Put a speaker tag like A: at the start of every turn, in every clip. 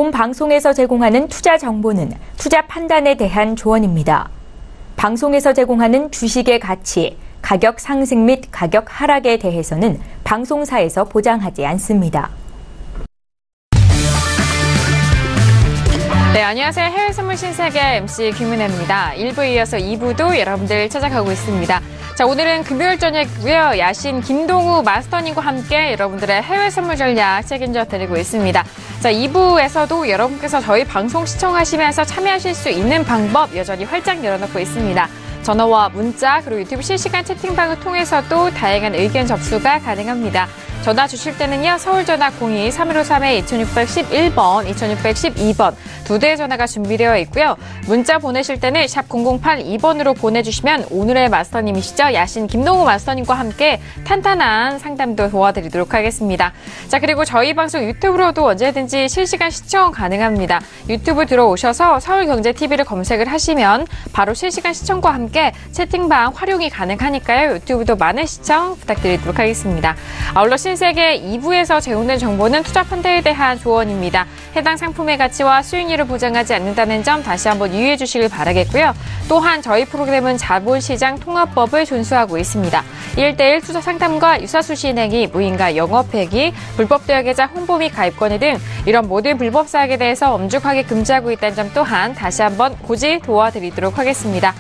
A: 본 방송에서 제공하는 투자 정보는 투자 판단에 대한 조언입니다. 방송에서 제공하는 주식의 가치, 가격 상승 및 가격 하락에 대해서는 방송사에서 보장하지 않습니다.
B: 네, 안녕하세요. 해외 선물 신세계 MC 김은혜입니다. 1부에 이어서 2부도 여러분들 찾아가고 있습니다. 자, 오늘은 금요일 저녁이고요. 야신 김동우 마스터님과 함께 여러분들의 해외 선물 전략 책임져 드리고 있습니다. 자, 2부에서도 여러분께서 저희 방송 시청하시면서 참여하실 수 있는 방법 여전히 활짝 열어놓고 있습니다. 전화와 문자 그리고 유튜브 실시간 채팅방을 통해서도 다양한 의견 접수가 가능합니다. 전화 주실 때는요. 서울전화 02-3132-2611번, 2612번 두 대의 전화가 준비되어 있고요. 문자 보내실 때는 샵 0082번으로 보내주시면 오늘의 마스터님이시죠. 야신 김동우 마스터님과 함께 탄탄한 상담도 도와드리도록 하겠습니다. 자, 그리고 저희 방송 유튜브로도 언제든지 실시간 시청 가능합니다. 유튜브 들어오셔서 서울경제TV를 검색을 하시면 바로 실시간 시청과 함께 채팅방 활용이 가능하니까요. 유튜브도 많은 시청 부탁드리도록 하겠습니다. 아울러 신세계 2부에서 제공된 정보는 투자 판단에 대한 조언입니다. 해당 상품의 가치와 수익률을 보장하지 않는다는 점 다시 한번 유의해 주시길 바라겠고요. 또한 저희 프로그램은 자본시장 통합법을 준수하고 있습니다. 1:1 투자 상담과 유사수시 행위, 무인가 영업회기, 불법 대여계좌 홍보 및 가입권의 등 이런 모든 불법 사항에 대해서 엄중하게 금지하고 있다는 점 또한 다시 한번 고지 도와드리도록 하겠습니다.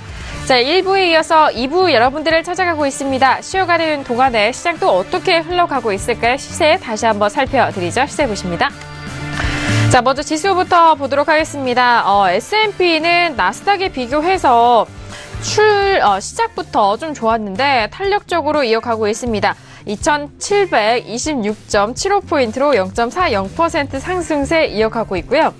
B: 자, 1부에 이어서 2부 여러분들을 찾아가고 있습니다. 쉬어가는 동안에 시장 또 어떻게 흘러가고 있을까요? 시세 다시 한번 살펴드리죠. 시세 보십니다. 자, 먼저 지수부터 보도록 하겠습니다. S&P는 나스닥에 비교해서 시작부터 좀 좋았는데 탄력적으로 이어가고 있습니다. 2726.75포인트로 0.40% 상승세 이어가고 있고요.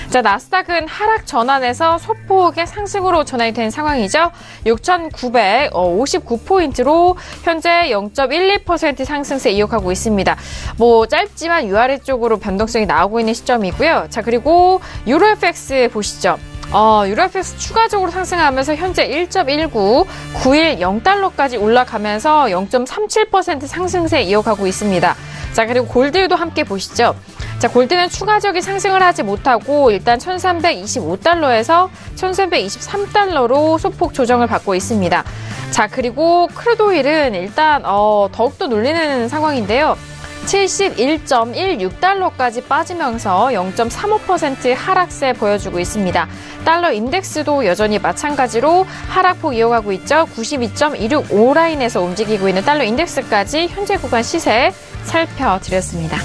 B: 자, 나스닥은 하락 전환에서 소폭의 상승으로 전환이 된 상황이죠. 6,959포인트로 현재 0.12% 상승세 이어가고 있습니다. 뭐 짧지만 위아래 쪽으로 변동성이 나오고 있는 시점이고요. 자, 그리고 유로FX 보시죠. 유로FX 추가적으로 상승하면서 현재 1.19, 9일 0달러까지 올라가면서 0.37% 상승세 이어가고 있습니다. 자, 그리고 골드도 함께 보시죠. 자, 골드는 추가적인 상승을 하지 못하고 일단 1325달러에서 1323달러로 소폭 조정을 받고 있습니다. 자, 그리고 크루드오일은 일단 더욱더 눌리는 상황인데요. 71.16달러까지 빠지면서 0.35% 하락세 보여주고 있습니다. 달러 인덱스도 여전히 마찬가지로 하락폭 이어가고 있죠. 92.165 라인에서 움직이고 있는 달러 인덱스까지 현재 구간 시세 살펴드렸습니다.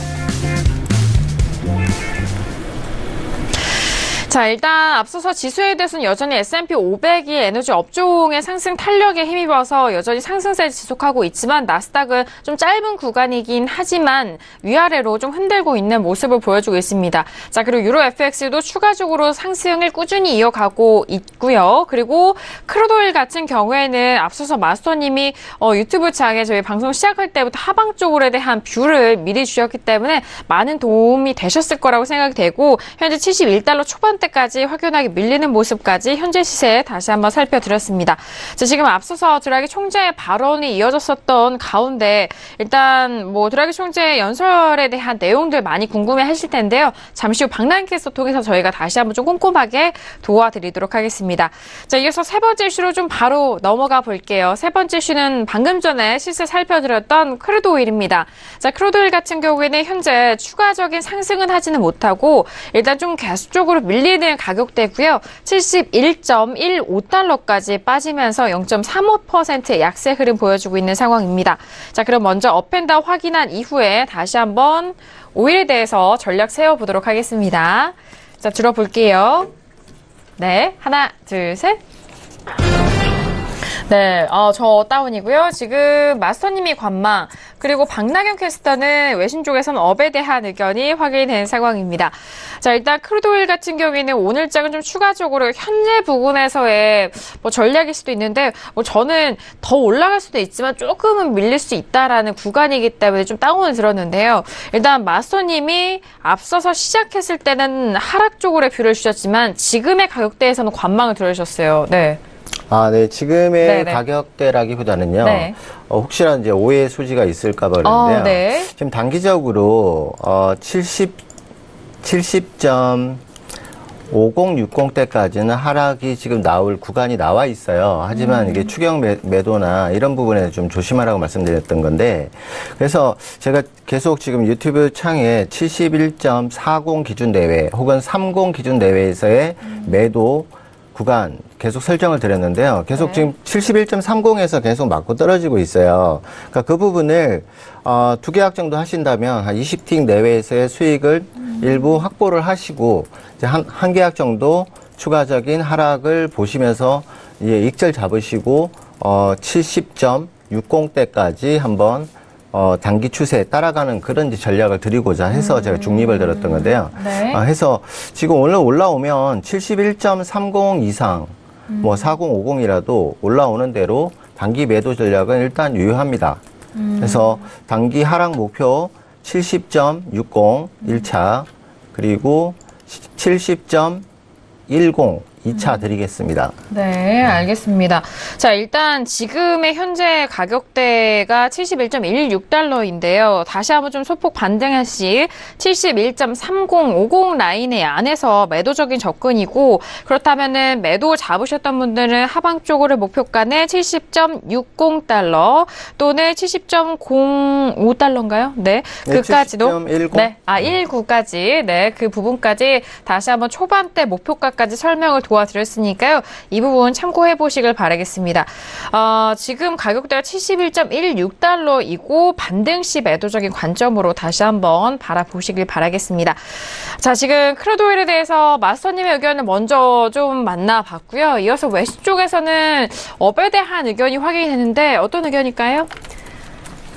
B: 자, 일단 앞서서 지수에 대해서는 여전히 S&P 500이 에너지 업종의 상승 탄력에 힘입어서 여전히 상승세를 지속하고 있지만 나스닥은 좀 짧은 구간이긴 하지만 위아래로 좀 흔들고 있는 모습을 보여주고 있습니다. 자, 그리고 유로 FX도 추가적으로 상승을 꾸준히 이어가고 있고요. 그리고 크루드오일 같은 경우에는 앞서서 마스터님이 유튜브 창에 저희 방송 시작할 때부터 하방 쪽으로에 대한 뷰를 미리 주셨기 때문에 많은 도움이 되셨을 거라고 생각이 되고 현재 71달러 초반 때까지 확연하게 밀리는 모습까지 현재 시세 다시 한번 살펴드렸습니다. 자, 지금 앞서서 드라기 총재의 발언이 이어졌었던 가운데 일단 드라기 총재의 연설에 대한 내용들 많이 궁금해 하실 텐데요. 잠시 후 박람캐스터 통해서 저희가 다시 한번 좀 꼼꼼하게 도와드리도록 하겠습니다. 자, 이어서 세 번째 이슈로 좀 바로 넘어가 볼게요. 세 번째 이슈는 방금 전에 시세 살펴드렸던 크루드오일입니다. 자, 크루드오일 같은 경우에는 현재 추가적인 상승은 하지는 못하고 일단 좀 계속적으로 밀리는 가격대고요. 71.15달러까지 빠지면서 0.35% 약세 흐름 보여주고 있는 상황입니다. 자, 그럼 먼저 업앤다운 확인한 이후에 다시 한번 오일에 대해서 전략 세워보도록 하겠습니다. 자, 들어볼게요. 네, 하나, 둘, 셋. 네, 저 다운이고요. 지금 마스터님이 관망, 그리고 박나경 캐스터는 외신 쪽에서는 업에 대한 의견이 확인된 상황입니다. 자, 일단 크루드오일 같은 경우에는 오늘장은 좀 추가적으로 현재 부분에서의 전략일 수도 있는데 저는 더 올라갈 수도 있지만 조금은 밀릴 수 있다라는 구간이기 때문에 좀 다운을 들었는데요. 일단 마스터님이 앞서서 시작했을 때는 하락 쪽으로 뷰를 주셨지만 지금의 가격대에서는 관망을 들어주셨어요. 네.
C: 네. 지금의
B: 네네.
C: 가격대라기보다는요.
B: 네.
C: 혹시나 이제 오해 소지가 있을까 봐 그러는데요.
B: 네.
C: 지금 단기적으로 70.5060대까지는 하락이 지금 나올 구간이 나와 있어요. 하지만 이게 추경 매도나 이런 부분에 좀 조심하라고 말씀드렸던 건데, 그래서 제가 계속 지금 유튜브 창에 71.40 기준 내외 혹은 30 기준 내외에서의 매도 구간 계속 설정을 드렸는데요. 계속 지금 71.30에서 계속 맞고 떨어지고 있어요. 그러니까 그 부분을 두 계약 정도 하신다면 한 20틱 내외에서의 수익을 일부 확보를 하시고 이제 한 계약 정도 추가적인 하락을 보시면서 이제 익절 잡으시고 70.60대까지 한번 단기 추세에 따라가는 그런 이제 전략을 드리고자 해서 제가 중립을 들었던 건데요.
B: 네.
C: 해서 지금 오늘 올라오면 71.30 이상, 뭐 4050이라도 올라오는 대로 단기 매도 전략은 일단 유효합니다. 그래서 단기 하락 목표 70.60 1차, 그리고 70.10 2차 드리겠습니다.
B: 네, 알겠습니다. 자, 일단 지금의 현재 가격대가 71.16달러인데요. 다시 한번 좀 소폭 반등할 시 71.3050 라인의 안에서 매도적인 접근이고, 그렇다면은 매도 잡으셨던 분들은 하방 쪽으로 목표가는 70.60달러 또는 70.05달러인가요? 네, 그까지도
C: 70.10.
B: 네, 19까지 네, 그 부분까지 다시 한번 초반대 목표가까지 설명을 도와드렸으니까요. 이 부분 참고해 보시길 바라겠습니다. 지금 가격대가 71.16달러이고 반등 시 매도적인 관점으로 다시 한번 바라보시길 바라겠습니다. 자, 지금 크루드 오일에 대해서 마스터님의 의견을 먼저 좀 만나봤고요. 이어서 외신 쪽에서는 업에 대한 의견이 확인이 되는데 어떤 의견일까요?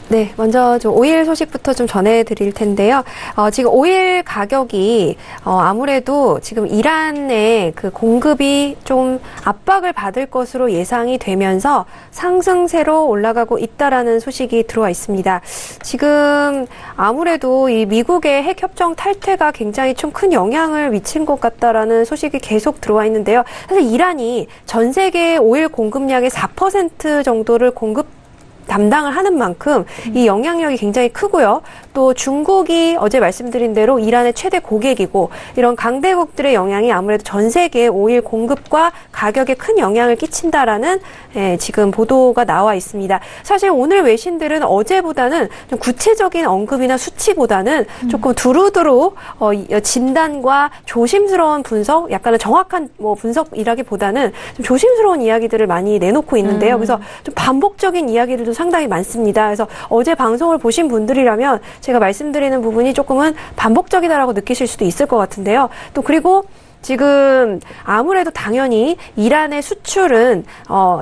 D: 네, 먼저 좀 오일 소식부터 좀 전해드릴 텐데요. 지금 오일 가격이 아무래도 지금 이란의 그 공급이 좀 압박을 받을 것으로 예상이 되면서 상승세로 올라가고 있다라는 소식이 들어와 있습니다. 지금 아무래도 이 미국의 핵협정 탈퇴가 굉장히 좀 큰 영향을 미친 것 같다라는 소식이 계속 들어와 있는데요. 사실 이란이 전 세계 오일 공급량의 4% 정도를 담당을 하는 만큼 이 영향력이 굉장히 크고요. 또 중국이 어제 말씀드린 대로 이란의 최대 고객이고 이런 강대국들의 영향이 아무래도 전 세계 오일 공급과 가격에 큰 영향을 끼친다라는 지금 보도가 나와 있습니다. 사실 오늘 외신들은 어제보다는 좀 구체적인 언급이나 수치보다는 조금 두루두루 진단과 조심스러운 분석, 약간은 정확한 분석이라기보다는 좀 조심스러운 이야기들을 많이 내놓고 있는데요. 그래서 좀 반복적인 이야기들도 상당히 많습니다. 그래서 어제 방송을 보신 분들이라면 제가 말씀드리는 부분이 조금은 반복적이다라고 느끼실 수도 있을 것 같은데요. 또 그리고 지금 아무래도 당연히 이란의 수출은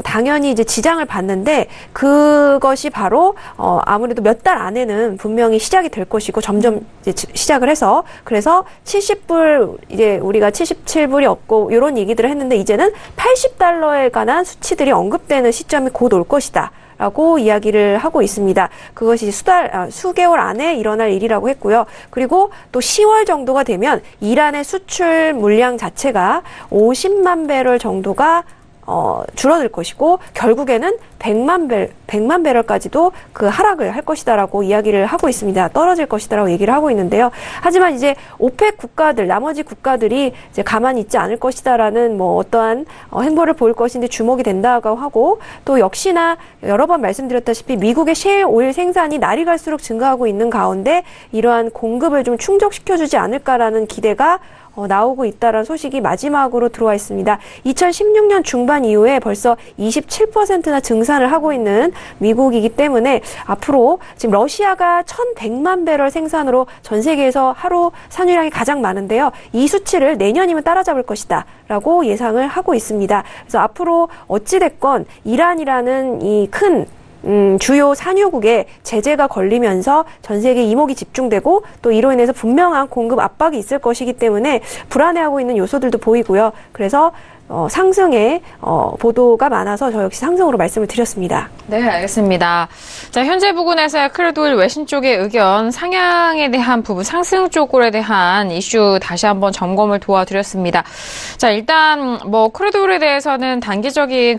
D: 당연히 이제 지장을 받는데 그것이 바로 아무래도 몇 달 안에는 분명히 시작이 될 것이고 점점 이제 시작을 해서 그래서 70불 이제 우리가 77불이 없고 이런 얘기들을 했는데 이제는 80달러에 관한 수치들이 언급되는 시점이 곧 올 것이다. 라고 이야기를 하고 있습니다. 그것이 수개월 안에 일어날 일이라고 했고요. 그리고 또 10월 정도가 되면 이란의 수출 물량 자체가 50만 배럴 정도가 줄어들 것이고 결국에는 100만 배럴까지도 그 하락을 할 것이다라고 이야기를 하고 있습니다. 떨어질 것이다라고 얘기를 하고 있는데요. 하지만 이제 오펙 국가들, 나머지 국가들이 이제 가만히 있지 않을 것이다라는 어떠한 행보를 보일 것인데 주목이 된다고 하고 또 역시나 여러 번 말씀드렸다시피 미국의 셰일 오일 생산이 날이 갈수록 증가하고 있는 가운데 이러한 공급을 좀 충족시켜주지 않을까라는 기대가 나오고 있다는 소식이 마지막으로 들어와 있습니다. 2016년 중반 이후에 벌써 27%나 증산을 하고 있는 미국이기 때문에 앞으로 지금 러시아가 1,100만 배럴 생산으로 전 세계에서 하루 산유량이 가장 많은데요. 이 수치를 내년이면 따라잡을 것이다 라고 예상을 하고 있습니다. 그래서 앞으로 어찌됐건 이란이라는 이 큰 주요 산유국에 제재가 걸리면서 전 세계 이목이 집중되고 또 이로 인해서 분명한 공급 압박이 있을 것이기 때문에 불안해하고 있는 요소들도 보이고요. 그래서 상승의 보도가 많아서 저 역시 상승으로 말씀을 드렸습니다.
B: 네, 알겠습니다. 자, 현재 부근에서의 크루드오일 외신 쪽의 의견, 상향에 대한 부분, 상승 쪽으로에 대한 이슈 다시 한번 점검을 도와드렸습니다. 자, 일단 뭐 크루드오일에 대해서는 단기적인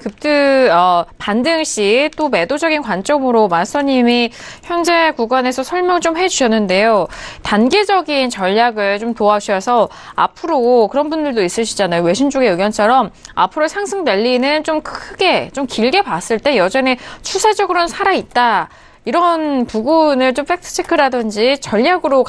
B: 반등 시 또 매도적인 관점으로 마스터님이 현재 구간에서 설명 좀 해주셨는데요. 단기적인 전략을 좀 도와주셔서 앞으로 그런 분들도 있으시잖아요. 외신 쪽의 의견처럼 앞으로 상승 랠리는 좀 크게, 좀 길게 봤을 때 여전히 추세적으로는 살아있다. 이런 부분을 좀 팩트체크라든지 전략으로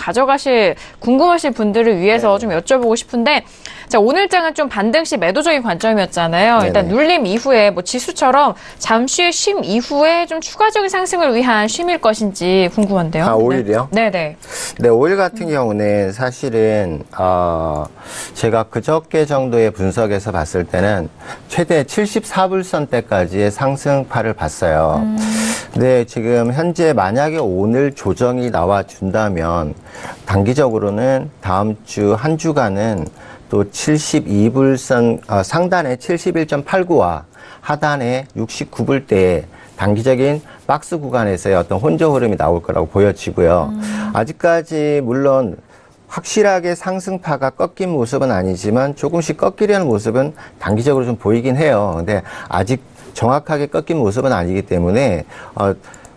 B: 궁금하실 분들을 위해서 좀 여쭤보고 싶은데, 자, 오늘장은 좀 반등 시 매도적인 관점이었잖아요.
C: 네네.
B: 일단 눌림 이후에 뭐 지수처럼 잠시의 쉼 이후에 좀 추가적인 상승을 위한 쉼일 것인지 궁금한데요.
C: 아, 5일이요?
B: 네네.
C: 네, 5일 같은 경우는 사실은, 제가 그저께 정도의 분석에서 봤을 때는 최대 74불선대까지의 상승파를 봤어요. 근데 지금 현재 만약에 오늘 조정이 나와준다면 단기적으로는 다음 주 한 주간은 또 72불선, 상단에 71.89와 하단에 69불대에 단기적인 박스 구간에서의 어떤 혼조 흐름이 나올 거라고 보여지고요. 아직까지 물론 확실하게 상승파가 꺾인 모습은 아니지만 조금씩 꺾이려는 모습은 단기적으로 좀 보이긴 해요. 근데 아직 정확하게 꺾인 모습은 아니기 때문에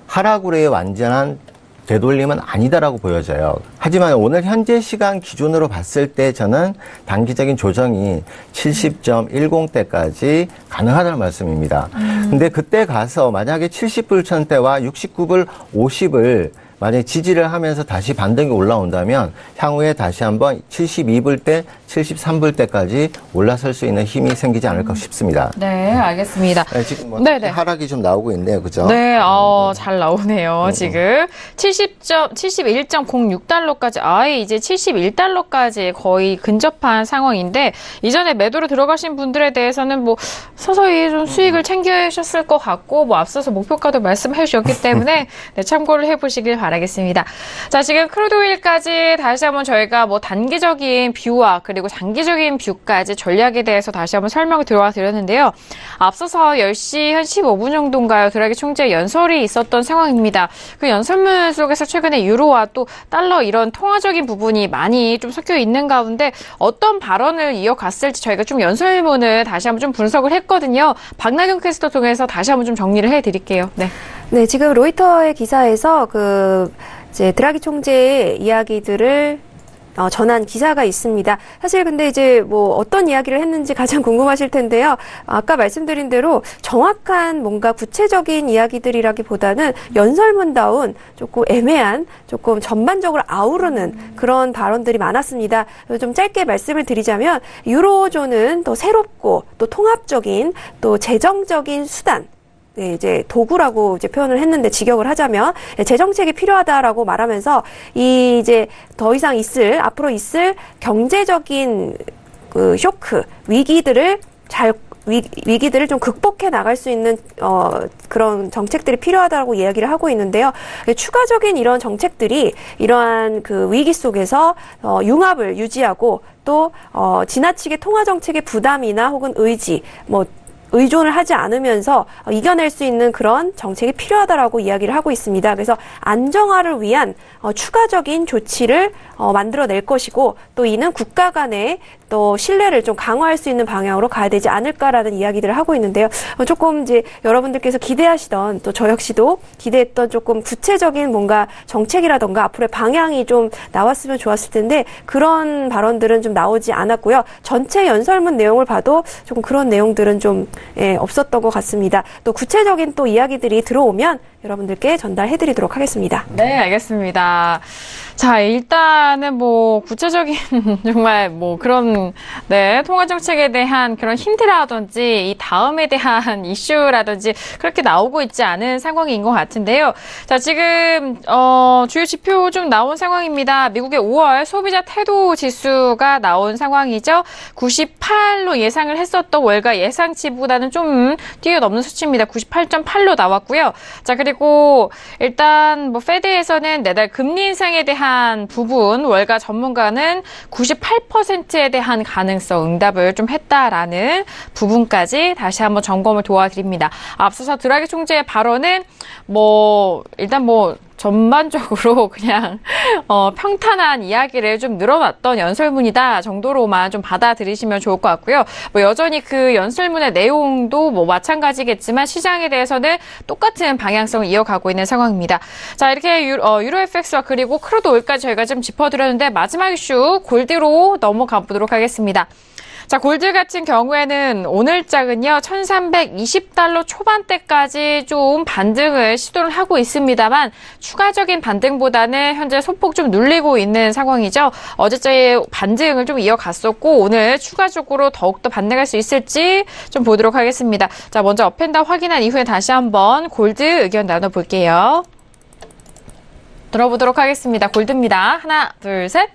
C: 하락으로의 완전한 되돌림은 아니다라고 보여져요. 하지만 오늘 현재 시간 기준으로 봤을 때 저는 단기적인 조정이 70.10대까지 가능하다는 말씀입니다. 근데 그때 가서 만약에 70불천대와 69불 50을 만약에 지지를 하면서 다시 반등이 올라온다면 향후에 다시 한번 72불대, 73불대까지 올라설 수 있는 힘이 생기지 않을까 싶습니다.
B: 네, 알겠습니다.
C: 네, 지금 뭐
B: 네네.
C: 하락이 좀 나오고 있네요. 그죠?
B: 네, 잘 나오네요, 지금. 71.06달러까지, 아예 이제 71달러까지 거의 근접한 상황인데, 이전에 매도로 들어가신 분들에 대해서는 뭐, 서서히 좀 수익을 챙기셨을 것 같고, 뭐, 앞서서 목표가도 말씀해 주셨기 때문에, 네, 참고를 해보시길 바라겠습니다. 자, 지금 크루드오일까지 다시 한번 저희가 뭐, 단기적인 뷰와 그리고 장기적인 뷰까지 전략에 대해서 다시 한번 설명을 드렸는데요. 앞서서 10시 한 15분 정도인가요? 드라기 총재 연설이 있었던 상황입니다. 그 연설문 속에서 최근에 유로와 또 달러 이런 통화적인 부분이 많이 좀 섞여 있는 가운데 어떤 발언을 이어갔을지 저희가 좀 연설문을 다시 한번 좀 분석을 했거든요. 박나경 캐스터 통해서 다시 한번 좀 정리를 해드릴게요. 네.
D: 네, 지금 로이터의 기사에서 이제 드라기 총재의 이야기들을 전한 기사가 있습니다. 사실 근데 이제 뭐 어떤 이야기를 했는지 가장 궁금하실 텐데요. 아까 말씀드린 대로 정확한 뭔가 구체적인 이야기들이라기보다는 연설문다운 조금 애매한 조금 전반적으로 아우르는 그런 발언들이 많았습니다. 좀 짧게 말씀을 드리자면 유로존은 또 새롭고 또 통합적인 또 재정적인 수단 네, 이제 도구라고 이제 표현을 했는데 직역을 하자면 재정책이 필요하다라고 말하면서 이제 더 이상 앞으로 있을 경제적인 그 쇼크, 위기들을 좀 극복해 나갈 수 있는 그런 정책들이 필요하다고 이야기를 하고 있는데요. 추가적인 이런 정책들이 이러한 그 위기 속에서 융합을 유지하고 또 지나치게 통화 정책의 부담이나 혹은 의존을 하지 않으면서 이겨낼 수 있는 그런 정책이 필요하다라고 이야기를 하고 있습니다. 그래서 안정화를 위한 추가적인 조치를 만들어낼 것이고 또 이는 국가 간의 또 신뢰를 좀 강화할 수 있는 방향으로 가야 되지 않을까라는 이야기들을 하고 있는데요. 조금 이제 여러분들께서 기대하시던 또 저 역시도 기대했던 조금 구체적인 뭔가 정책이라던가 앞으로의 방향이 좀 나왔으면 좋았을 텐데 그런 발언들은 좀 나오지 않았고요. 전체 연설문 내용을 봐도 조금 그런 내용들은 좀 없었던 것 같습니다. 또 구체적인 또 이야기들이 들어오면 여러분들께 전달해드리도록 하겠습니다.
B: 네, 알겠습니다. 자, 일단은 뭐 구체적인 정말 뭐 그런 통화 정책에 대한 그런 힌트라든지 이 다음에 대한 이슈라든지 그렇게 나오고 있지 않은 상황인 것 같은데요. 자, 지금 주요 지표 좀 나온 상황입니다. 미국의 5월 소비자 태도 지수가 나온 상황이죠. 98로 예상을 했었던 월가 예상치보다는 좀 뛰어넘는 수치입니다. 98.8로 나왔고요. 자, 그리고 일단 뭐 페드에서는 내달 금리 인상에 대한 대한 부분 월가 전문가는 98%에 대한 가능성 응답을 좀 했다라는 부분까지 다시 한번 점검을 도와드립니다. 앞서서 드라기 총재의 발언은 일단 전반적으로 그냥 평탄한 이야기를 좀 늘어놨던 연설문이다 정도로만 좀 받아들이시면 좋을 것 같고요. 여전히 그 연설문의 내용도 마찬가지겠지만 시장에 대해서는 똑같은 방향성을 이어가고 있는 상황입니다. 자, 이렇게 유로 FX와 그리고 크루드 오일까지 저희가 좀 짚어드렸는데 마지막 이슈 골드로 넘어가 보도록 하겠습니다. 자, 골드 같은 경우에는 오늘장은요, 1320달러 초반대까지 좀 반등을 시도를 하고 있습니다만, 추가적인 반등보다는 현재 소폭 좀 눌리고 있는 상황이죠. 어제자의 반등을 좀 이어갔었고, 오늘 추가적으로 더욱더 반등할 수 있을지 좀 보도록 하겠습니다. 자, 먼저 업앤다운 확인한 이후에 다시 한번 골드 의견 나눠볼게요. 들어보도록 하겠습니다. 골드입니다. 하나, 둘, 셋.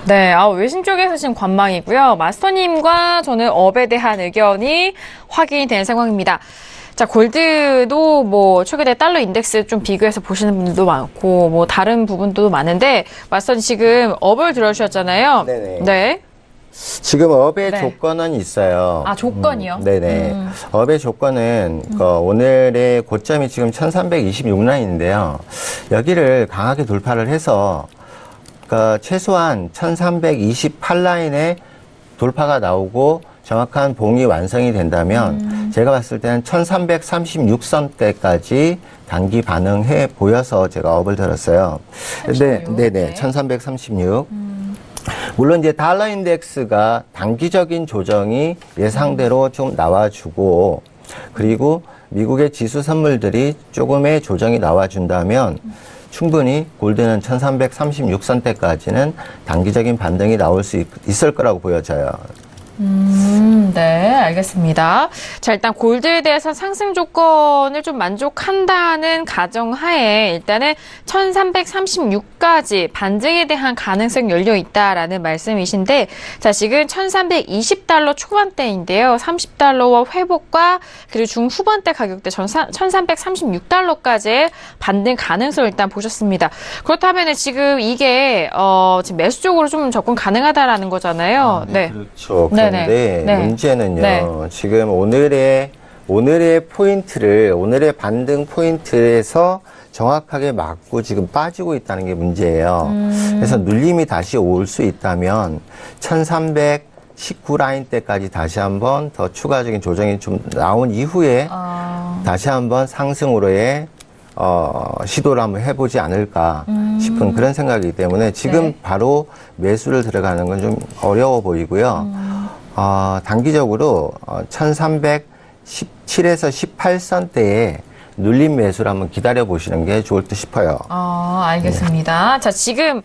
B: 네, 외신 쪽에서 지금 관망이고요. 마스터님과 저는 업에 대한 의견이 확인이 된 상황입니다. 자, 골드도 최근에 달러 인덱스 좀 비교해서 보시는 분들도 많고, 다른 부분도 많은데, 마스터님 지금 업을 들어주셨잖아요.
C: 네네.
B: 네.
C: 지금 업의
B: 네.
C: 조건은 있어요.
B: 조건이요?
C: 네네. 업의 조건은 오늘의 고점이 지금 1326라인인데요. 여기를 강하게 돌파를 해서 최소한 1328라인에 돌파가 나오고 정확한 봉이 완성이 된다면 제가 봤을 때는 1336선대까지 단기 반응해 보여서 제가 업을 들었어요. 근데 네네 1336. 물론 이제 달러 인덱스가 단기적인 조정이 예상대로 좀 나와주고 그리고 미국의 지수 선물들이 조금의 조정이 나와준다면 충분히 골드는 1336선대까지는 단기적인 반등이 나올 수 있을 거라고 보여져요.
B: 네, 알겠습니다. 자, 일단 골드에 대해서 상승 조건을 좀 만족한다는 가정하에 일단은 1336까지 반등에 대한 가능성이 열려 있다라는 말씀이신데, 자, 지금 1320달러 초반대인데요. 30달러와 회복과 그리고 중후반대 가격대 1336달러까지의 반등 가능성을 일단 보셨습니다. 그렇다면 지금 이게 지금 매수 쪽으로 좀 접근 가능하다라는 거잖아요.
C: 네. 그렇죠. 그런데
B: 네.
C: 문제는요.
B: 네.
C: 지금 오늘의 포인트를 오늘의 반등 포인트에서 정확하게 맞고 지금 빠지고 있다는 게 문제예요. 그래서 눌림이 다시 올 수 있다면 1319라인대까지 다시 한번 더 추가적인 조정이 좀 나온 이후에 다시 한번 상승으로의 시도를 한번 해보지 않을까 싶은 그런 생각이기 때문에 지금
B: 네.
C: 바로 매수를 들어가는 건 좀 어려워 보이고요. 단기적으로 1317에서 18선대에 눌림 매수를 한번 기다려 보시는 게 좋을 듯 싶어요.
B: 알겠습니다. 네. 자, 지금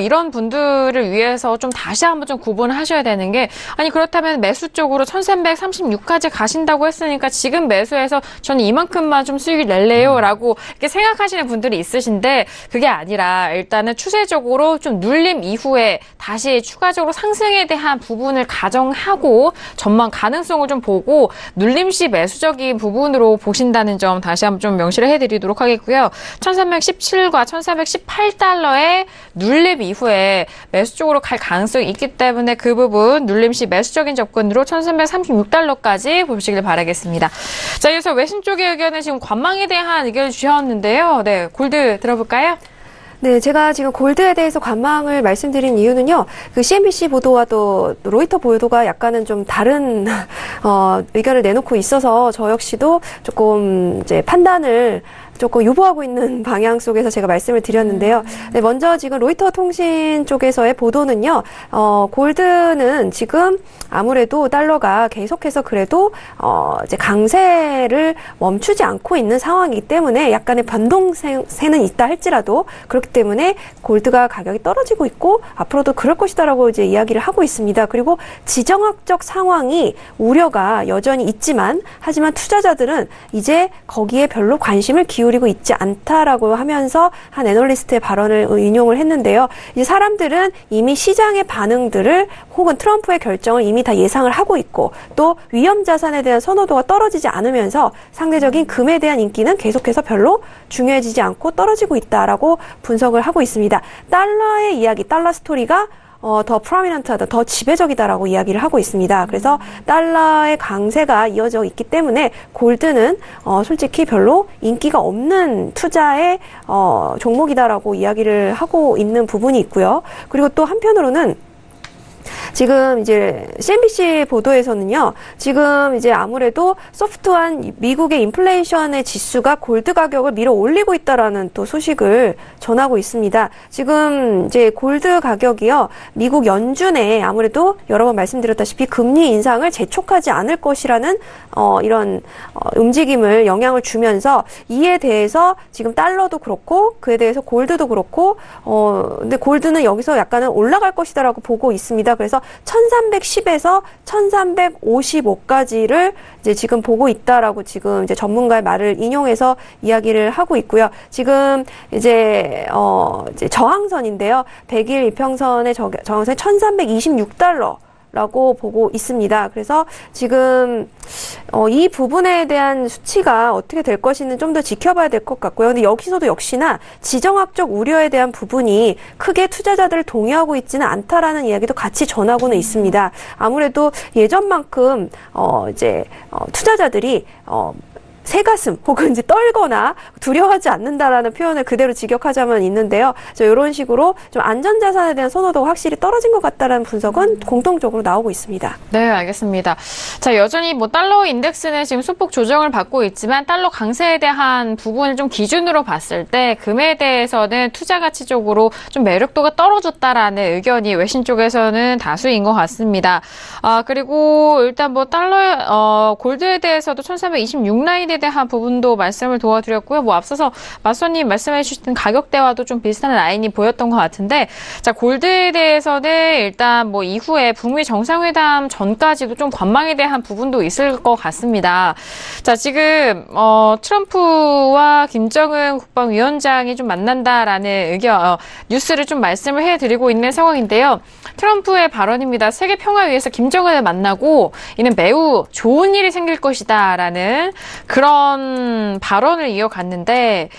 B: 이런 분들을 위해서 좀 다시 한번 좀 구분을 하셔야 되는 게, 아니, 그렇다면 매수 쪽으로 1336까지 가신다고 했으니까 지금 매수해서 저는 이만큼만 좀 수익을 낼래요 라고 이렇게 생각하시는 분들이 있으신데, 그게 아니라 일단은 추세적으로 좀 눌림 이후에 다시 추가적으로 상승에 대한 부분을 가정하고 전망 가능성을 좀 보고 눌림 시 매수적인 부분으로 보신다는 점 다시 한번 좀 명시를 해드리도록 하겠고요. 1317과 1318달러의 눌림 이후에 매수 쪽으로 갈 가능성이 있기 때문에 그 부분 눌림 시 매수적인 접근으로 1336달러까지 보시길 바라겠습니다. 자, 이어서 외신 쪽의 의견은 지금 관망에 대한 의견을 주셨는데요. 네, 골드 들어볼까요?
D: 네, 제가 지금 골드에 대해서 관망을 말씀드린 이유는요, 그 CNBC 보도와 또 로이터 보도가 약간은 좀 다른, 의견을 내놓고 있어서 저 역시도 조금 이제 판단을 조금 유보하고 있는 방향 속에서 제가 말씀을 드렸는데요. 네, 먼저 지금 로이터 통신 쪽에서의 보도는요, 골드는 지금 아무래도 달러가 계속해서 그래도, 이제 강세를 멈추지 않고 있는 상황이기 때문에 약간의 변동세는 있다 할지라도 그렇기 때문에 골드가 가격이 떨어지고 있고 앞으로도 그럴 것이다라고 이제 이야기를 하고 있습니다. 그리고 지정학적 상황이 우려가 여전히 있지만 하지만 투자자들은 이제 거기에 별로 관심을 기울이지 기울이고 있지 않다라고 하면서 한 애널리스트의 발언을 인용을 했는데요. 이제 사람들은 이미 시장의 반응들을 혹은 트럼프의 결정을 이미 다 예상을 하고 있고 또 위험 자산에 대한 선호도가 떨어지지 않으면서 상대적인 금에 대한 인기는 계속해서 별로 중요해지지 않고 떨어지고 있다라고 분석을 하고 있습니다. 달러의 이야기, 달러 스토리가 더 프로미넌트하다, 더 지배적이다라고 이야기를 하고 있습니다. 그래서 달러의 강세가 이어져 있기 때문에 골드는 솔직히 별로 인기가 없는 투자의 종목이다라고 이야기를 하고 있는 부분이 있고요. 그리고 또 한편으로는 지금 이제 CNBC 보도에서는요, 지금 이제 아무래도 소프트한 미국의 인플레이션의 지수가 골드 가격을 밀어 올리고 있다라는 또 소식을 전하고 있습니다. 지금 이제 골드 가격이요, 미국 연준에 아무래도 여러 번 말씀드렸다시피 금리 인상을 재촉하지 않을 것이라는 이런 움직임을 영향을 주면서 이에 대해서 지금 달러도 그렇고 그에 대해서 골드도 그렇고 근데 골드는 여기서 약간은 올라갈 것이다라고 보고 있습니다. 그래서 1310에서 1355까지를 이제 지금 보고 있다라고 지금 이제 전문가의 말을 인용해서 이야기를 하고 있고요. 지금 이제 저항선인데요. 100일 이평선의 저항선이 1326달러. 라고 보고 있습니다. 그래서 지금 이 부분에 대한 수치가 어떻게 될 것인지는 좀 더 지켜봐야 될 것 같고요. 근데 여기서도 역시나 지정학적 우려에 대한 부분이 크게 투자자들을 동요하고 있지는 않다라는 이야기도 같이 전하고는 있습니다. 아무래도 예전만큼 투자자들이 새가슴 혹은 이제 떨거나 두려워하지 않는다라는 표현을 그대로 직역하자면 있는데요. 이런 식으로 좀 안전자산에 대한 선호도가 확실히 떨어진 것 같다라는 분석은 공통적으로 나오고 있습니다.
B: 네, 알겠습니다. 자, 여전히 뭐 달러 인덱스는 지금 소폭 조정을 받고 있지만 달러 강세에 대한 부분을 좀 기준으로 봤을 때 금에 대해서는 투자 가치적으로 좀 매력도가 떨어졌다라는 의견이 외신 쪽에서는 다수인 것 같습니다. 그리고 일단 뭐 골드에 대해서도 1326라인에 대한 부분도 말씀을 도와드렸고요. 뭐 앞서서 마스터님 말씀해 주신 가격대와도 좀 비슷한 라인이 보였던 것 같은데, 자, 골드에 대해서는 일단 뭐 이후에 북미 정상회담 전까지도 좀 관망에 대한 부분도 있을 것 같습니다. 자, 지금 트럼프와 김정은 국방위원장이 좀 만난다라는 의견, 뉴스를 좀 말씀을 해드리고 있는 상황인데요. 트럼프의 발언입니다. 세계 평화 위해서 김정은을 만나고 이는 매우 좋은 일이 생길 것이다라는 그런 발언을 이어갔는데,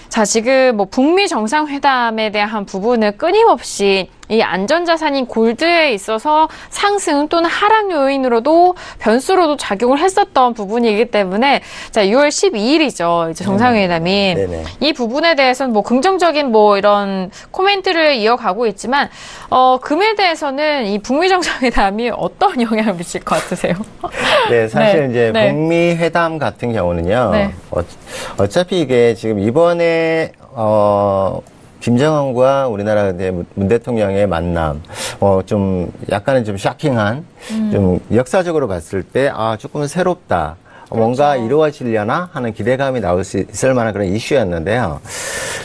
B: 자, 지금 뭐 북미 정상회담에 대한 부분을 끊임없이 이 안전자산인 골드에 있어서 상승 또는 하락 요인으로도 변수로도 작용을 했었던 부분이기 때문에, 자, 6월 12일이죠. 이제 정상회담이.
C: 네네.
B: 이 부분에 대해서는 뭐 긍정적인 뭐 이런 코멘트를 이어가고 있지만, 금에 대해서는 이 북미 정상회담이 어떤 영향을 미칠 것 같으세요?
C: 네, 사실
B: 네.
C: 이제
B: 네.
C: 북미 회담 같은 경우는요.
B: 네.
C: 어차피 이게 지금 이번에 김정은과 우리나라 문 대통령의 만남, 좀 약간은 좀 샤킹한, 좀 역사적으로 봤을 때 조금은 새롭다. 뭔가 이루어지려나 하는 기대감이 나올 수 있을 만한 그런 이슈였는데요.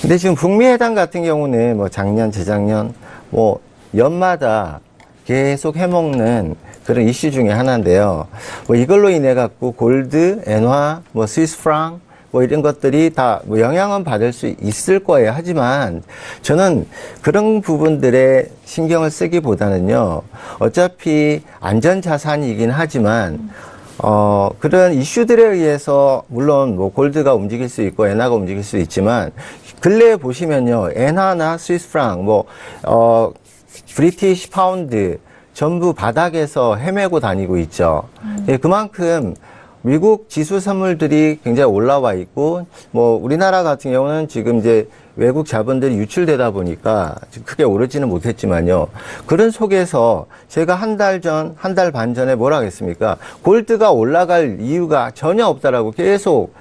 C: 근데 지금 북미 회담 같은 경우는 뭐 작년, 재작년, 뭐 연마다 계속 해먹는 그런 이슈 중에 하나인데요. 뭐 이걸로 인해 갖고 골드, 엔화, 뭐 스위스 프랑, 뭐 이런 것들이 다 뭐 영향은 받을 수 있을 거예요. 하지만 저는 그런 부분들에 신경을 쓰기보다는요. 어차피 안전자산이긴 하지만 그런 이슈들에 의해서 물론 뭐 골드가 움직일 수 있고 엔화가 움직일 수 있지만 근래에 보시면요. 엔화나 스위스 프랑, 브리티시 파운드 전부 바닥에서 헤매고 다니고 있죠. 예, 그만큼 미국 지수 선물들이 굉장히 올라와 있고, 뭐, 우리나라 같은 경우는 지금 이제 외국 자본들이 유출되다 보니까 크게 오르지는 못했지만요. 그런 속에서 제가 한 달 반 전에 뭐라 하겠습니까? 골드가 올라갈 이유가 전혀 없다라고 계속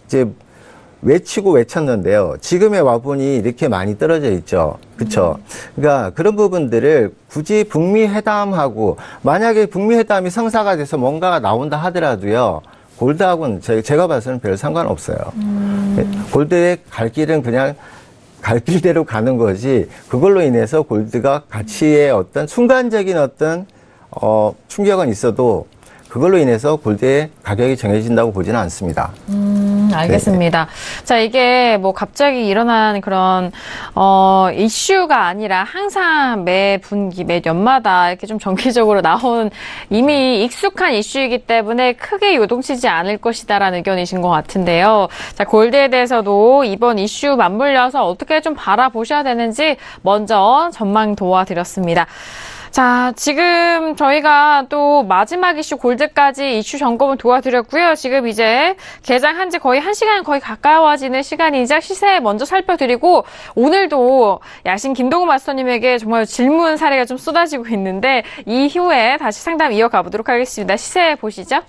C: 이제 외쳤는데요. 지금의 와보니 이렇게 많이 떨어져 있죠. 그쵸? 그러니까 그런 부분들을 굳이 북미 회담하고 만약에 북미 회담이 성사가 돼서 뭔가가 나온다 하더라도요. 골드하고는 제가 봐서는 별 상관없어요. 골드의 갈 길은 그냥 갈 길대로 가는 거지 그걸로 인해서 골드가 가치의 어떤 순간적인 어떤 충격은 있어도 그걸로 인해서 골드의 가격이 정해진다고 보지는 않습니다.
B: 알겠습니다. 자, 이게 뭐 갑자기 일어난 그런, 이슈가 아니라 항상 매 분기, 매 년마다 이렇게 좀 정기적으로 나온 이미 익숙한 이슈이기 때문에 크게 요동치지 않을 것이다라는 의견이신 것 같은데요. 자, 골드에 대해서도 이번 이슈 맞물려서 어떻게 좀 바라보셔야 되는지 먼저 전망 도와드렸습니다. 자, 지금 저희가 또 마지막 이슈 골드까지 이슈 점검을 도와드렸고요. 지금 이제 개장한 지 거의 1시간 거의 가까워지는 시간이자 시세 먼저 살펴드리고 오늘도 야신 김동우 마스터님에게 정말 질문 사례가 좀 쏟아지고 있는데 이후에 다시 상담 이어가 보도록 하겠습니다. 시세 보시죠.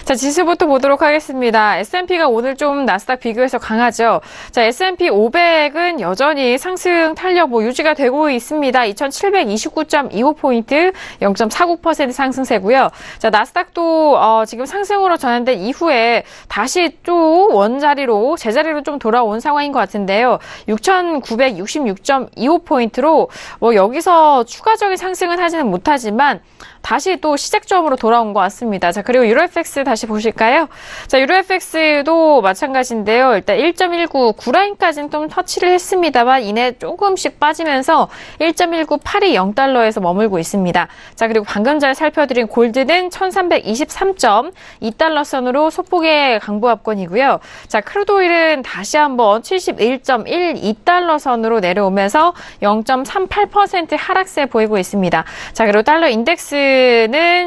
B: 자, 지수부터 보도록 하겠습니다. S&P가 오늘 좀 나스닥 비교해서 강하죠. 자, S&P 500은 여전히 상승 탄력 유지가 되고 있습니다. 2729.25포인트, 0.49% 상승세고요. 자, 나스닥도 지금 상승으로 전환된 이후에 다시 또 원자리로, 제자리로 좀 돌아온 상황인 것 같은데요. 6,966.25포인트로 여기서 추가적인 상승은 하지는 못하지만 다시 또 시작점으로 돌아온 것 같습니다. 자, 그리고 유로FX 다시 보실까요? 자, 유로FX도 마찬가지인데요. 일단 1.19 9라인까지는 좀 터치를 했습니다만 이내 조금씩 빠지면서 1.19820달러에서 머물고 있습니다. 자, 그리고 방금 전에 살펴드린 골드는 1323.2달러 선으로 소폭의 강보합권이고요. 자, 크루드오일은 다시 한번 71.12달러 선으로 내려오면서 0.38% 하락세 보이고 있습니다. 자, 그리고 달러 인덱스는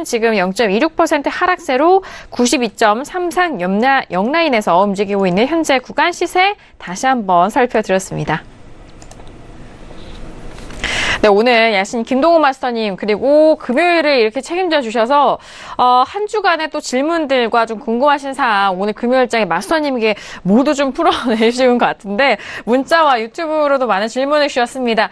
B: 지금 0.26% 하락세로 92.33 영라인에서 움직이고 있는 현재 구간 시세 다시 한번 살펴드렸습니다. 네, 오늘 야신 김동우 마스터님 그리고 금요일을 이렇게 책임져 주셔서 한 주간의 또 질문들과 좀 궁금하신 사항 오늘 금요일장에 마스터님에게 모두 좀 풀어내주신 것 같은데 문자와 유튜브로도 많은 질문을 주셨습니다.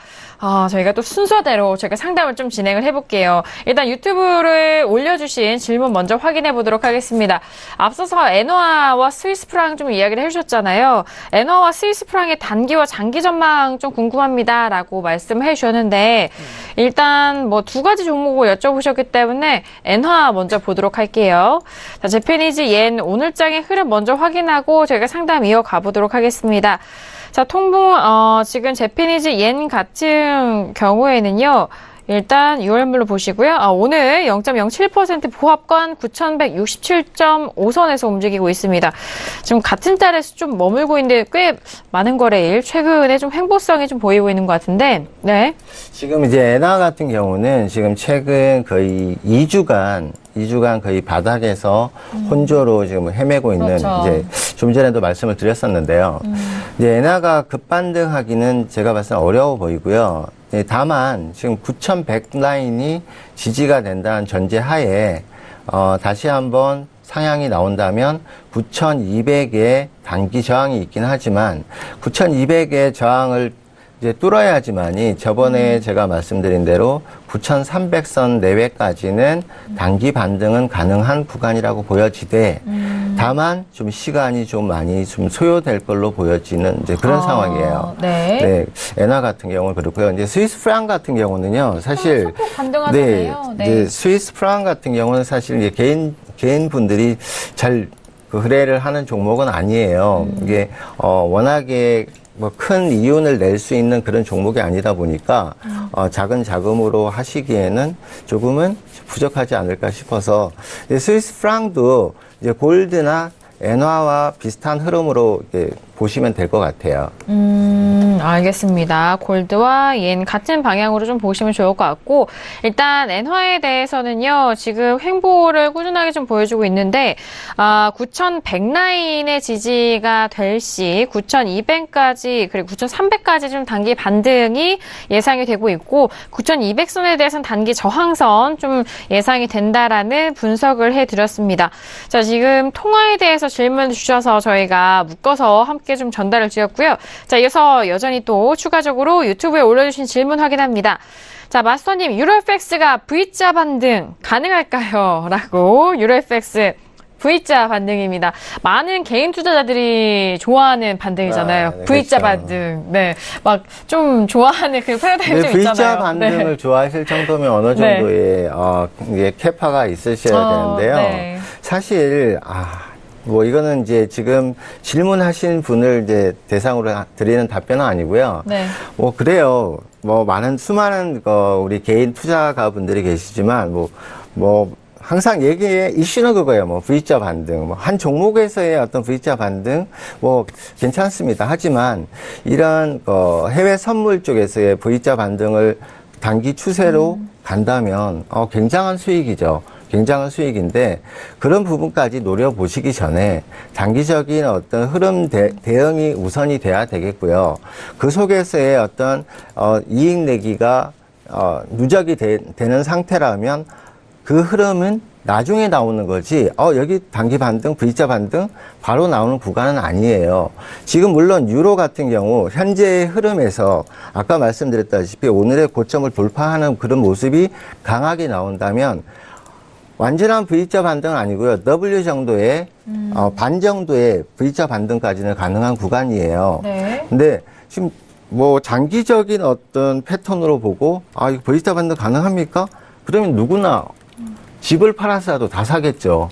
B: 저희가 또 순서대로 저희가 상담을 좀 진행을 해볼게요. 일단 유튜브를 올려주신 질문 먼저 확인해 보도록 하겠습니다. 앞서서 엔화와 스위스 프랑 좀 이야기를 해주셨잖아요. 엔화와 스위스 프랑의 단기와 장기 전망 좀 궁금합니다라고 말씀해 주셨는데 일단 두 가지 종목을 여쭤보셨기 때문에 엔화 먼저 보도록 할게요. 자, 재패니즈 옌 오늘장의 흐름 먼저 확인하고 저희가 상담 이어가 보도록 하겠습니다. 자, 지금 재패니즈 옌 같은 경우에는요, 일단 6월물로 보시고요. 오늘 0.07% 보합권 9,167.5선에서 움직이고 있습니다. 지금 같은 달에서 좀 머물고 있는데 꽤 많은 거래일, 최근에 좀 횡보성이 좀 보이고 있는 것 같은데, 네.
C: 지금 이제 엔화 같은 경우는 지금 최근 거의 2주간 거의 바닥에서 혼조로 지금 헤매고 있는
B: 그렇죠.
C: 이제 좀 전에도 말씀을 드렸었는데요. 이제 엔화가 급반등하기는 제가 봤을 때 어려워 보이고요. 다만 지금 9,100 라인이 지지가 된다는 전제 하에 다시 한번 상향이 나온다면 9,200의 단기 저항이 있긴 하지만 9,200의 저항을 이제 뚫어야지만이 저번에 제가 말씀드린 대로 9,300선 내외까지는 단기 반등은 가능한 구간이라고 보여지되 다만 좀 시간이 좀 많이 좀 소요될 걸로 보여지는 이제 그런 상황이에요.
B: 네.
C: 네. 엔화 같은 경우는 그렇고요. 이제 스위스 프랑 같은 경우는요. 사실
B: 소폭 반등하잖아요. 네.
C: 이제 스위스 프랑 같은 경우는 사실 이제 개인 분들이 잘 거래를 하는 종목은 아니에요. 이게 워낙에 큰 이윤을 낼 수 있는 그런 종목이 아니다 보니까 작은 자금으로 하시기에는 조금은 부족하지 않을까 싶어서 스위스 프랑도 이제 골드나 엔화와 비슷한 흐름으로 보시면 될 것 같아요.
B: 알겠습니다. 골드와 옌 같은 방향으로 좀 보시면 좋을 것 같고 일단 엔화에 대해서는요. 지금 횡보를 꾸준하게 좀 보여주고 있는데 9,100 라인의 지지가 될 시 9,200까지 그리고 9,300까지 좀 단기 반등이 예상이 되고 있고 9,200선에 대해서는 단기 저항선 좀 예상이 된다라는 분석을 해드렸습니다. 자, 지금 통화에 대해서 질문 주셔서 저희가 묶어서 함께 좀 전달을 드렸고요. 자, 이어서 여전히 또 추가적으로 유튜브에 올려주신 질문 확인합니다. 자, 마스터님, 유로FX가 V자 반등 가능할까요? 라고 유로FX V자 반등입니다. 많은 개인 투자자들이 좋아하는 반등이잖아요.
C: 네,
B: V자
C: 그렇죠.
B: 반등. 네. 막 좀 좋아하는 그 패러다임이 좀 있잖아요.
C: V자 반등을
B: 네.
C: 좋아하실 정도면 어느 정도의 이게 캐파가 있으셔야 되는데요.
B: 네.
C: 사실 뭐 이거는 이제 지금 질문하신 분을 이제 대상으로 드리는 답변은 아니고요.
B: 네.
C: 뭐 그래요. 뭐 수많은 우리 개인 투자가 분들이 계시지만 뭐 항상 이슈는 그거예요. 뭐 V자 반등, 뭐 한 종목에서의 어떤 V자 반등 뭐 괜찮습니다. 하지만 이런 해외 선물 쪽에서의 V자 반등을 단기 추세로 간다면 굉장한 수익이죠. 굉장한 수익인데 그런 부분까지 노려보시기 전에 단기적인 어떤 흐름 대응이 우선이 돼야 되겠고요. 그 속에서의 어떤 이익 내기가 누적이 되는 상태라면 그 흐름은 나중에 나오는 거지 여기 단기 반등, V자 반등 바로 나오는 구간은 아니에요. 지금 물론 유로 같은 경우 현재의 흐름에서 아까 말씀드렸다시피 오늘의 고점을 돌파하는 그런 모습이 강하게 나온다면 완전한 V자 반등은 아니고요. W 정도의 반 정도의 V자 반등까지는 가능한 구간이에요.
B: 네.
C: 근데 지금 뭐 장기적인 어떤 패턴으로 보고 이거 V자 반등 가능합니까? 그러면 누구나 집을 팔아서라도 다 사겠죠.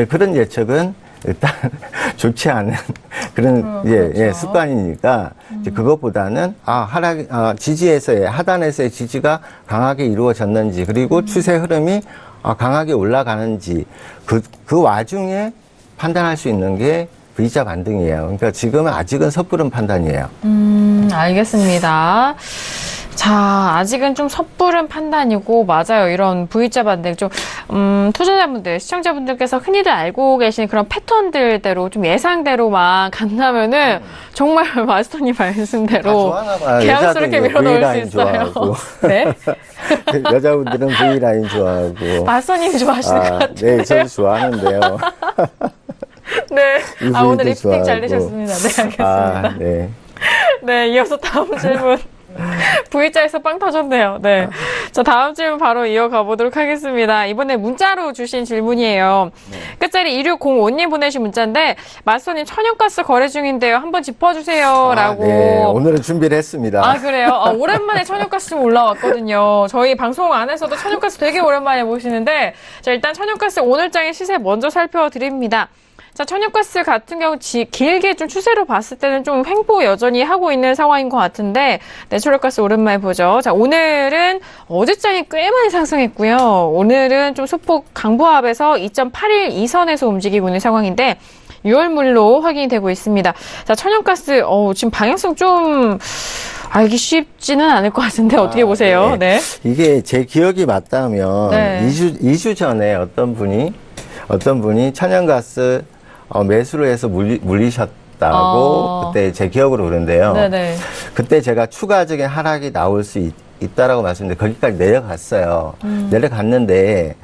C: 그런 예측은 일단 좋지 않은 그런
B: 그렇죠.
C: 습관이니까 이제 그것보다는 지지에서의 하단에서의 지지가 강하게 이루어졌는지 그리고 추세 흐름이 강하게 올라가는지 그 와중에 판단할 수 있는 게 V자 반등이에요. 그러니까 지금은 아직은 섣부른 판단이에요.
B: 알겠습니다. 자, 아직은 좀 섣부른 판단이고, 맞아요. 이런 V자 반등 좀, 투자자분들, 시청자분들께서 흔히들 알고 계신 그런 패턴들대로 좀 예상대로만 간다면은 정말 마스터님 말씀대로 개연스럽게 밀어넣을 수 있어요.
C: 네? 여자분들은 V라인 좋아하고.
B: 마스터님 좋아하시는 것 같아요.
C: 네, 저도 좋아하는데요.
B: 네. 오늘 리프팅
C: 좋아하고.
B: 잘 되셨습니다. 네, 알겠습니다.
C: 네.
B: 네, 이어서 다음 질문. V자에서 빵 터졌네요. 네. 자, 다음 질문 바로 이어가 보도록 하겠습니다. 이번에 문자로 주신 질문이에요. 끝자리 2605님 보내신 문자인데, 마스터님 천연가스 거래 중인데요. 한번 짚어주세요. 라고.
C: 네, 오늘은 준비를 했습니다.
B: 그래요? 오랜만에 천연가스 좀 올라왔거든요. 저희 방송 안에서도 천연가스 되게 오랜만에 보시는데, 자, 일단 천연가스 오늘장의 시세 먼저 살펴드립니다. 자, 천연가스 같은 경우 길게 좀 추세로 봤을 때는 좀 횡보 여전히 하고 있는 상황인 것 같은데, 내추럴가스 오랜만에 보죠. 자, 오늘은 어제장이 꽤 많이 상승했고요. 오늘은 좀 소폭 강보합에서 2.81 이선에서 움직이고 있는 상황인데, 6월물로 확인이 되고 있습니다. 자, 천연가스, 지금 방향성 좀 알기 쉽지는 않을 것 같은데, 어떻게 보세요? 네.
C: 이게 제 기억이 맞다면,
B: 네.
C: 2주 전에 어떤 분이 천연가스 매수를 해서 물리셨다고 그때 제 기억으로 그런데요.
B: 네네.
C: 그때 제가 추가적인 하락이 나올 수 있다라고 말씀드렸는데 거기까지 내려갔어요. 내려갔는데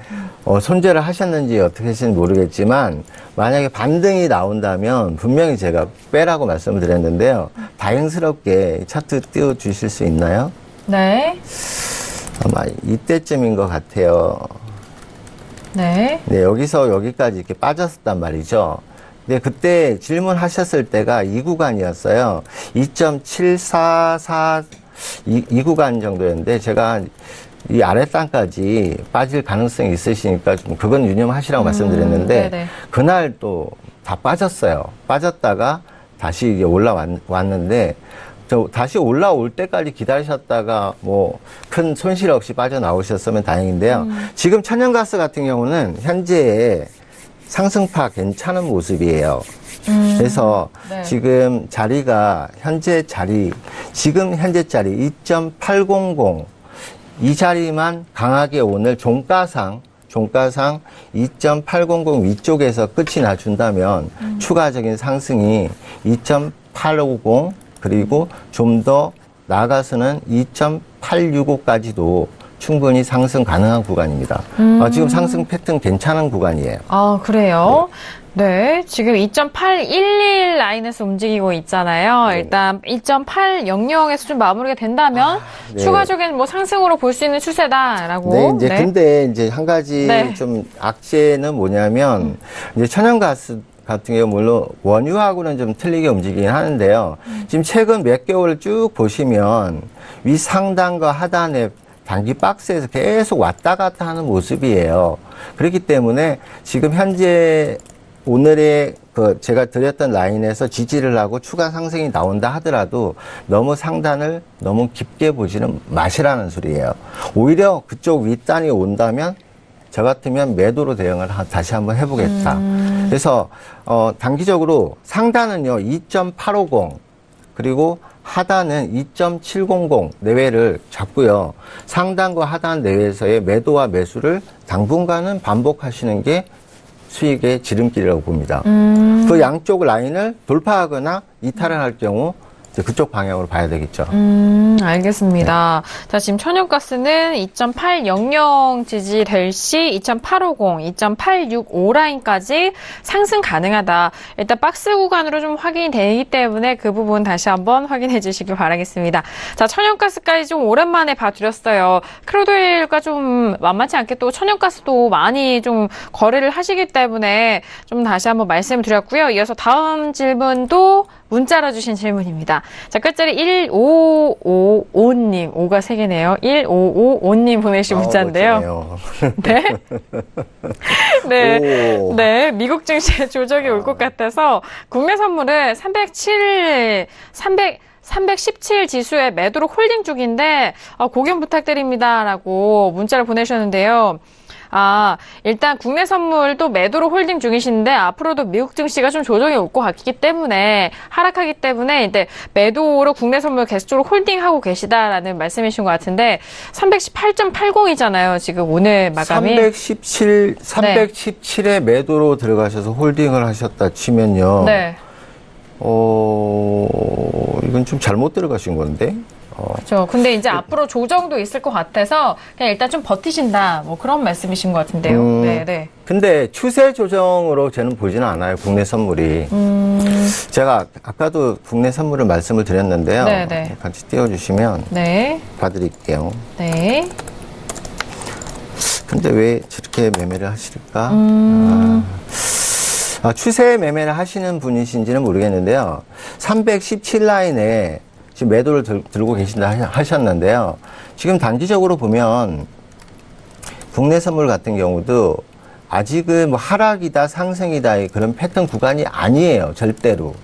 C: 손절을 하셨는지 어떻게 하시는지 모르겠지만 만약에 반등이 나온다면 분명히 제가 빼라고 말씀을 드렸는데요. 다행스럽게 차트 띄워주실 수 있나요?
B: 네.
C: 아마 이때쯤인 것 같아요.
B: 네.
C: 네, 여기서 여기까지 이렇게 빠졌단 말이죠. 근데 그때 질문하셨을 때가 이 구간이었어요. 2.744 이 구간 정도였는데 제가 이 아랫단까지 빠질 가능성이 있으시니까 좀 그건 유념하시라고 말씀드렸는데
B: 네네.
C: 그날 또 다 빠졌어요. 빠졌다가 다시 이제 올라왔는데 다시 올라올 때까지 기다리셨다가 뭐 큰 손실 없이 빠져나오셨으면 다행인데요. 지금 천연가스 같은 경우는 현재의 상승파 괜찮은 모습이에요. 그래서
B: 네.
C: 지금 자리가 지금 현재 자리 2.800 이 자리만 강하게 오늘 종가상 2.800 위쪽에서 끝이 나준다면 추가적인 상승이 2.850 그리고 좀 더 나아가서는 2.865까지도 충분히 상승 가능한 구간입니다. 지금 상승 패턴 괜찮은 구간이에요.
B: 그래요? 네. 지금 2.811 라인에서 움직이고 있잖아요. 일단 2.800에서 좀 마무리가 된다면
C: 네.
B: 추가적인 뭐 상승으로 볼 수 있는 추세다라고.
C: 네, 근데 이제 한 가지
B: 네.
C: 좀 악재는 뭐냐면 이제 천연가스 같은 경우 물론 원유하고는 좀 틀리게 움직이긴 하는데요. 지금 최근 몇 개월을 쭉 보시면 위 상단과 하단의 단기 박스에서 계속 왔다 갔다 하는 모습이에요. 그렇기 때문에 지금 현재 오늘의 제가 드렸던 라인에서 지지를 하고 추가 상승이 나온다 하더라도 너무 상단을 너무 깊게 보지는 마시라는 소리예요. 오히려 그쪽 윗단이 온다면 저 같으면 매도로 대응을 다시 한번 해보겠다. 그래서 단기적으로 상단은요 2.850 그리고 하단은 2.700 내외를 잡고요. 상단과 하단 내외에서의 매도와 매수를 당분간은 반복하시는 게 수익의 지름길이라고 봅니다. 그 양쪽 라인을 돌파하거나 이탈을 할 경우 그쪽 방향으로 봐야 되겠죠.
B: 알겠습니다. 자, 지금 천연가스는 2.800 지지될 시 2.850, 2.865 라인까지 상승 가능하다. 일단 박스 구간으로 좀 확인이 되기 때문에 그 부분 다시 한번 확인해 주시기 바라겠습니다. 자, 천연가스까지 좀 오랜만에 봐드렸어요. 크루드오일과 좀 만만치 않게 또 천연가스도 많이 좀 거래를 하시기 때문에 좀 다시 한번 말씀드렸고요. 이어서 다음 질문도 문자로 주신 질문입니다. 자, 끝자리 1555님, 5가 3개네요. 1555님 보내신 문자인데요. 네. 네. 네. 미국 증시의 조정이 올 것 같아서 국내 선물을 317 지수의 매도로 홀딩 중인데, 고견 부탁드립니다라고 문자를 보내셨는데요. 일단 국내 선물도 매도로 홀딩 중이신데 앞으로도 미국 증시가 좀 조정이 올 것 같기 때문에 하락하기 때문에 이제 매도로 국내 선물 계속적으로 홀딩하고 계시다라는 말씀이신 것 같은데 318.80이잖아요. 지금 오늘 마감이
C: 317에 매도로 들어가셔서 홀딩을 하셨다 치면요.
B: 네.
C: 이건 좀 잘못 들어가신 건데.
B: 그렇죠. 근데 이제 앞으로 조정도 있을 것 같아서 그냥 일단 좀 버티신다. 뭐 그런 말씀이신 것 같은데요. 네.
C: 근데 추세 조정으로 저는 보지는 않아요. 국내 선물이. 제가 아까도 국내 선물을 말씀을 드렸는데요.
B: 네네.
C: 같이 띄워주시면
B: 네.
C: 봐드릴게요.
B: 네.
C: 근데 왜 저렇게 매매를 하실까? 추세 매매를 하시는 분이신지는 모르겠는데요. 317 라인에 지금 매도를 들고 계신다 하셨는데요. 지금 단기적으로 보면 국내 선물 같은 경우도 아직은 뭐 하락이다 상승이다 그런 패턴 구간이 아니에요. 절대로.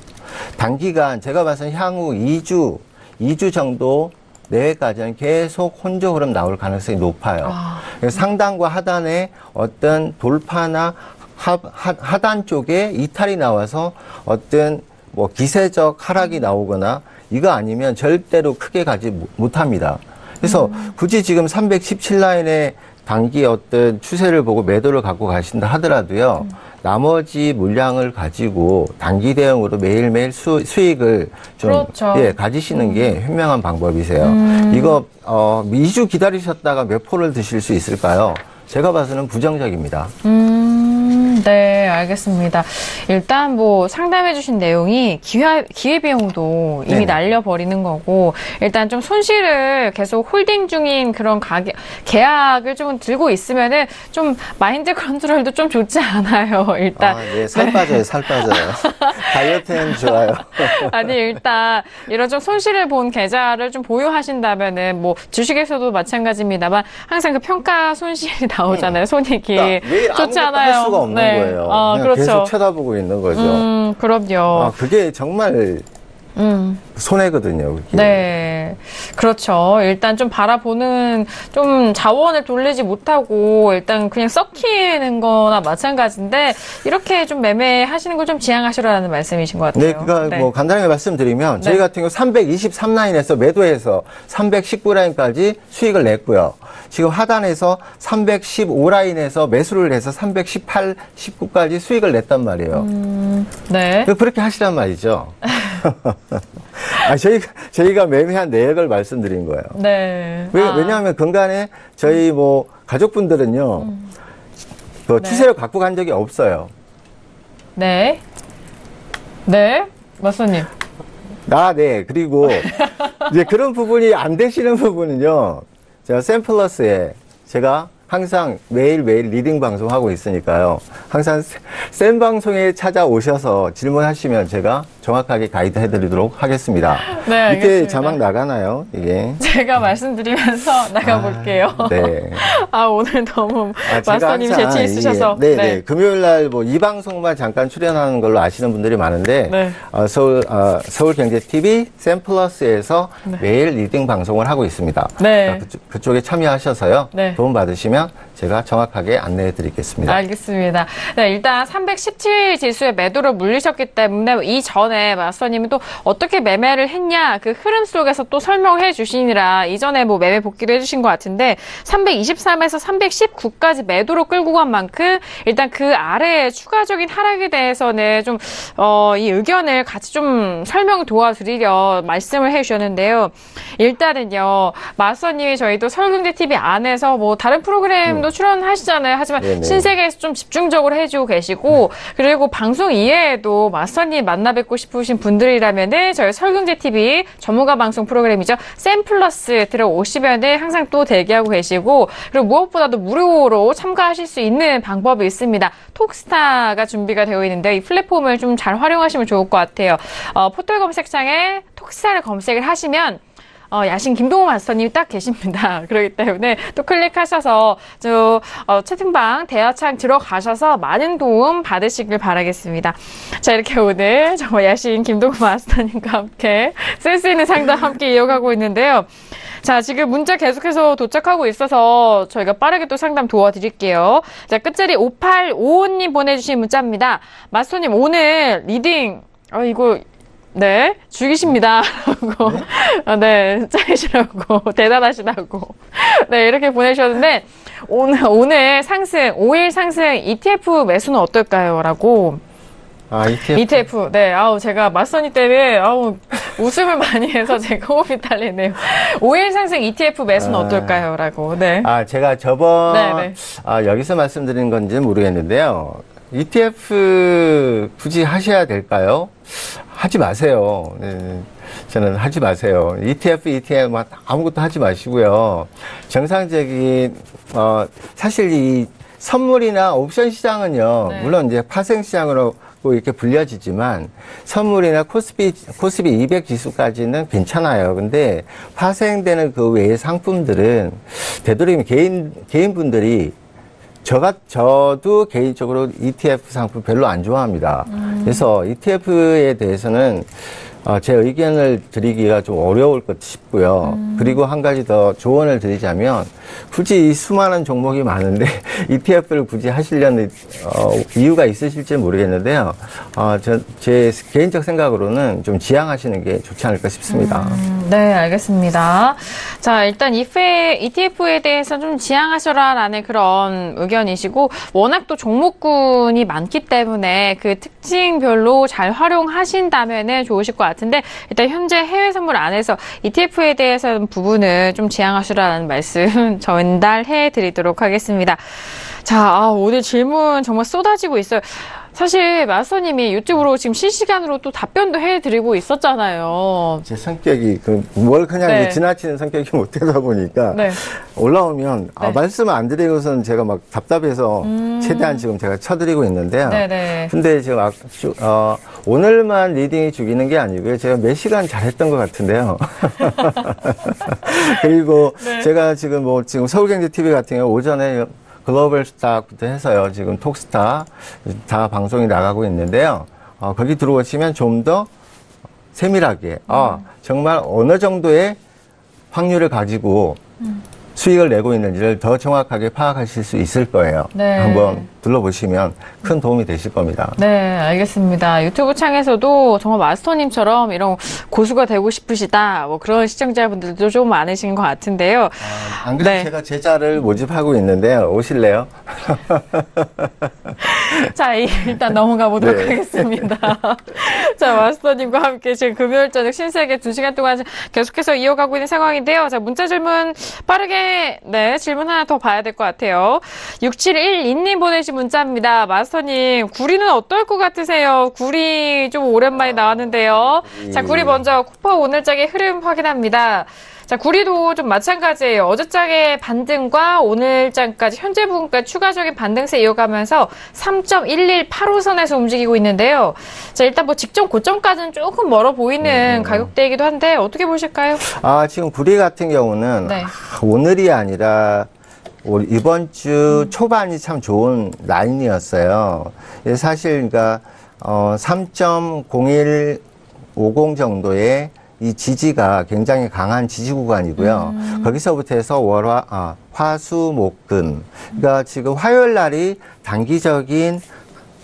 C: 단기간 제가 봐서는 향후 2주 정도 내외까지는 계속 혼조 흐름 나올 가능성이 높아요. 그래서 상단과 하단에 어떤 돌파나 하단 쪽에 이탈이 나와서 어떤 뭐 기세적 하락이 나오거나 이거 아니면 절대로 크게 가지 못합니다. 그래서 굳이 지금 317 라인의 단기 어떤 추세를 보고 매도를 갖고 가신다 하더라도요. 나머지 물량을 가지고 단기 대응으로 매일매일 수익을 좀
B: 그렇죠.
C: 가지시는 게 현명한 방법이세요. 이거 2주 기다리셨다가 몇 포를 드실 수 있을까요? 제가 봐서는 부정적입니다.
B: 네, 알겠습니다. 일단 뭐 상담해주신 내용이 기회비용도 이미
C: 네네.
B: 날려버리는 거고, 일단 좀 손실을 계속 홀딩 중인 그런 계약을 좀 들고 있으면은 좀 마인드 컨트롤도 좀 좋지 않아요, 일단.
C: 네, 살 빠져요, 살 빠져요. 다이어트엔 좋아요.
B: 아니, 일단 이런 좀 손실을 본 계좌를 좀 보유하신다면은 뭐 주식에서도 마찬가지입니다만 항상 그 평가 손실이 나오잖아요, 손익이.
C: 매일
B: 좋지
C: 아무것도
B: 않아요.
C: 할 수가 없는 거예요. 그냥
B: 그렇죠.
C: 계속 쳐다보고 있는 거죠.
B: 그럼요.
C: 그게 정말 손해거든요. 그게.
B: 네. 그렇죠. 일단 좀 바라보는, 좀 자원을 돌리지 못하고, 일단 그냥 썩히는 거나 마찬가지인데, 이렇게 좀 매매하시는 걸 좀 지양하시라는 말씀이신 것 같아요.
C: 네, 그러니까 뭐 간단하게 말씀드리면 저희
B: 네.
C: 같은 경우 323 라인에서 매도해서 319 라인까지 수익을 냈고요. 지금 하단에서 315 라인에서 매수를 해서 318, 19까지 수익을 냈단 말이에요.
B: 네.
C: 그렇게 하시란 말이죠. 저희가 매매한 내역을 말씀드린 거예요.
B: 네.
C: 왜냐하면 근간에 저희 뭐 가족분들은요, 그 추세를 갖고 간 적이 없어요.
B: 네. 네. 마스터님.
C: 네. 그리고 이제 그런 부분이 안 되시는 부분은요, 제가 샘플러스에 제가 항상 매일매일 리딩 방송하고 있으니까요. 항상 센 방송에 찾아오셔서 질문하시면 제가 정확하게 가이드 해드리도록 하겠습니다.
B: 네, 알겠습니다.
C: 밑에 자막 나가나요? 이게.
B: 제가 말씀드리면서 나가볼게요.
C: 네.
B: 오늘 너무
C: 제가
B: 마스터님
C: 항상
B: 재치 있으셔서.
C: 이게, 네. 금요일 날 뭐 이 방송만 잠깐 출연하는 걸로 아시는 분들이 많은데,
B: 네.
C: 서울경제TV 샘플러스에서 매일 리딩 방송을 하고 있습니다.
B: 네.
C: 그쪽에 참여하셔서요.
B: 네.
C: 도움 받으시면 제가 정확하게 안내해 드리겠습니다.
B: 알겠습니다. 네, 일단 317 지수의 매도로 물리셨기 때문에 이전에 마스터님이 또 어떻게 매매를 했냐 그 흐름 속에서 또 설명해 주시느라 이전에 뭐 매매 복귀를 해주신 것 같은데 323에서 319까지 매도로 끌고 간 만큼 일단 그 아래의 추가적인 하락에 대해서는 좀 이 의견을 같이 좀 설명 도와드리려 말씀을 해주셨는데요. 일단은요 마스터님이 저희도 서울경제TV 안에서 뭐 다른 프로그램도 출연하시잖아요. 하지만
C: 네네.
B: 신세계에서 좀 집중적으로 해주고 계시고 그리고 방송 이외에도 마스터님 만나 뵙고 싶으신 분들이라면은 저희 서울경제TV 전문가 방송 프로그램이죠. 샘플러스 들어오시면은 항상 또 대기하고 계시고 그리고 무엇보다도 무료로 참가하실 수 있는 방법이 있습니다. 톡스타가 준비가 되어 있는데 이 플랫폼을 좀 잘 활용하시면 좋을 것 같아요. 포털 검색창에 톡스타를 검색을 하시면 야신 김동호 마스터님이 딱 계십니다. 그렇기 때문에 또 클릭하셔서 채팅방 대화창 들어가셔서 많은 도움 받으시길 바라겠습니다. 자, 이렇게 오늘 정말 야신 김동호 마스터님과 함께 센스 있는 상담 함께 이어가고 있는데요. 자, 지금 문자 계속해서 도착하고 있어서 저희가 빠르게 또 상담 도와드릴게요. 자, 끝자리 5855님 보내주신 문자입니다. 마스터님, 오늘 리딩, 이거, 네, 죽이십니다. 라고. 네, 짱이시라고. 대단하시다고. 네, 이렇게 보내주셨는데, 오늘 상승, 5일 상승 ETF 매수는 어떨까요? 라고. ETF. 네, 제가 마스터님 때문에, 웃음을 많이 해서 제가 호흡이 딸리네요. 5일 상승 ETF 매수는 어떨까요? 라고. 네.
C: 제가 저번,
B: 네네.
C: 여기서 말씀드린 건지 모르겠는데요. ETF 굳이 하셔야 될까요? 하지 마세요. 네, 저는 하지 마세요. ETF 아무것도 하지 마시고요. 정상적인, 사실 이 선물이나 옵션 시장은요,
B: 네.
C: 물론 이제 파생 시장으로 이렇게 불려지지만 선물이나 코스피 200 지수까지는 괜찮아요. 근데 파생되는 그 외의 상품들은 되도록이면 개인분들이 저도 개인적으로 ETF 상품 별로 안 좋아합니다. 그래서 ETF에 대해서는 제 의견을 드리기가 좀 어려울 것 싶고요. 그리고 한 가지 더 조언을 드리자면 굳이 이 수많은 종목이 많은데 ETF를 굳이 하시려는 이유가 있으실지 모르겠는데요. 제 개인적 생각으로는 좀 지양하시는 게 좋지 않을까 싶습니다.
B: 네, 알겠습니다. 자, 일단 ETF에 대해서 좀 지양하셔라라는 그런 의견이시고 워낙 또 종목군이 많기 때문에 그 특징별로 잘 활용하신다면은 좋으실 것 같은데 일단 현재 해외 선물 안에서 ETF에 대해서 부분을 좀 지양하시라는 말씀 전달해 드리도록 하겠습니다. 자, 오늘 질문 정말 쏟아지고 있어요. 사실 마스터님이 유튜브로 지금 실시간으로 또 답변도 해드리고 있었잖아요.
C: 제 성격이 뭘 그냥
B: 네.
C: 지나치는 성격이 못되다 보니까
B: 네.
C: 올라오면
B: 네.
C: 말씀을 안 드리고서는 제가 막 답답해서 최대한 지금 제가 쳐드리고 있는데요.
B: 네네.
C: 근데 지금 오늘만 리딩이 죽이는 게 아니고요. 제가 몇 시간 잘했던 것 같은데요. 그리고
B: 네.
C: 제가 지금 서울경제TV 같은 경우 오전에 글로벌 스탁부터 해서요. 지금 톡스타 다 방송이 나가고 있는데요. 거기 들어오시면 좀 더 세밀하게, 정말 어느 정도의 확률을 가지고 수익을 내고 있는지를 더 정확하게 파악하실 수 있을 거예요.
B: 네.
C: 한번 둘러보시면 큰 도움이 되실 겁니다.
B: 네, 알겠습니다. 유튜브 창에서도 정말 마스터님처럼 이런 고수가 되고 싶으시다, 뭐 그런 시청자분들도 좀 많으신 것 같은데요.
C: 안 그래도
B: 네.
C: 제가 제자를 모집하고 있는데요. 오실래요?
B: 자, 일단 넘어가 보도록
C: 네.
B: 하겠습니다. 자, 마스터님과 함께 지금 금요일 저녁 신세계 2시간 동안 계속해서 이어가고 있는 상황인데요. 자, 문자 질문 빠르게, 질문 하나 더 봐야 될 것 같아요. 6712님 보내신 문자입니다. 마스터님, 구리는 어떨 것 같으세요? 구리 좀 오랜만에 나왔는데요. 자, 구리 먼저 쿠퍼 오늘장의 흐름 확인합니다. 자, 구리도 좀 마찬가지예요. 어제장의 반등과 오늘장까지 현재 부분까지 추가적인 반등세 이어가면서 3.118호선에서 움직이고 있는데요. 자, 일단 뭐 직전 고점까지는 조금 멀어 보이는 가격대이기도 한데 어떻게 보실까요?
C: 지금 구리 같은 경우는
B: 네.
C: 오늘이 아니라 이번 주 초반이 참 좋은 라인이었어요. 사실 그러니까 3.0150 정도의 이 지지가 굉장히 강한 지지 구간이고요. 거기서부터 해서 화수목금. 그러니까 지금 화요일 날이 단기적인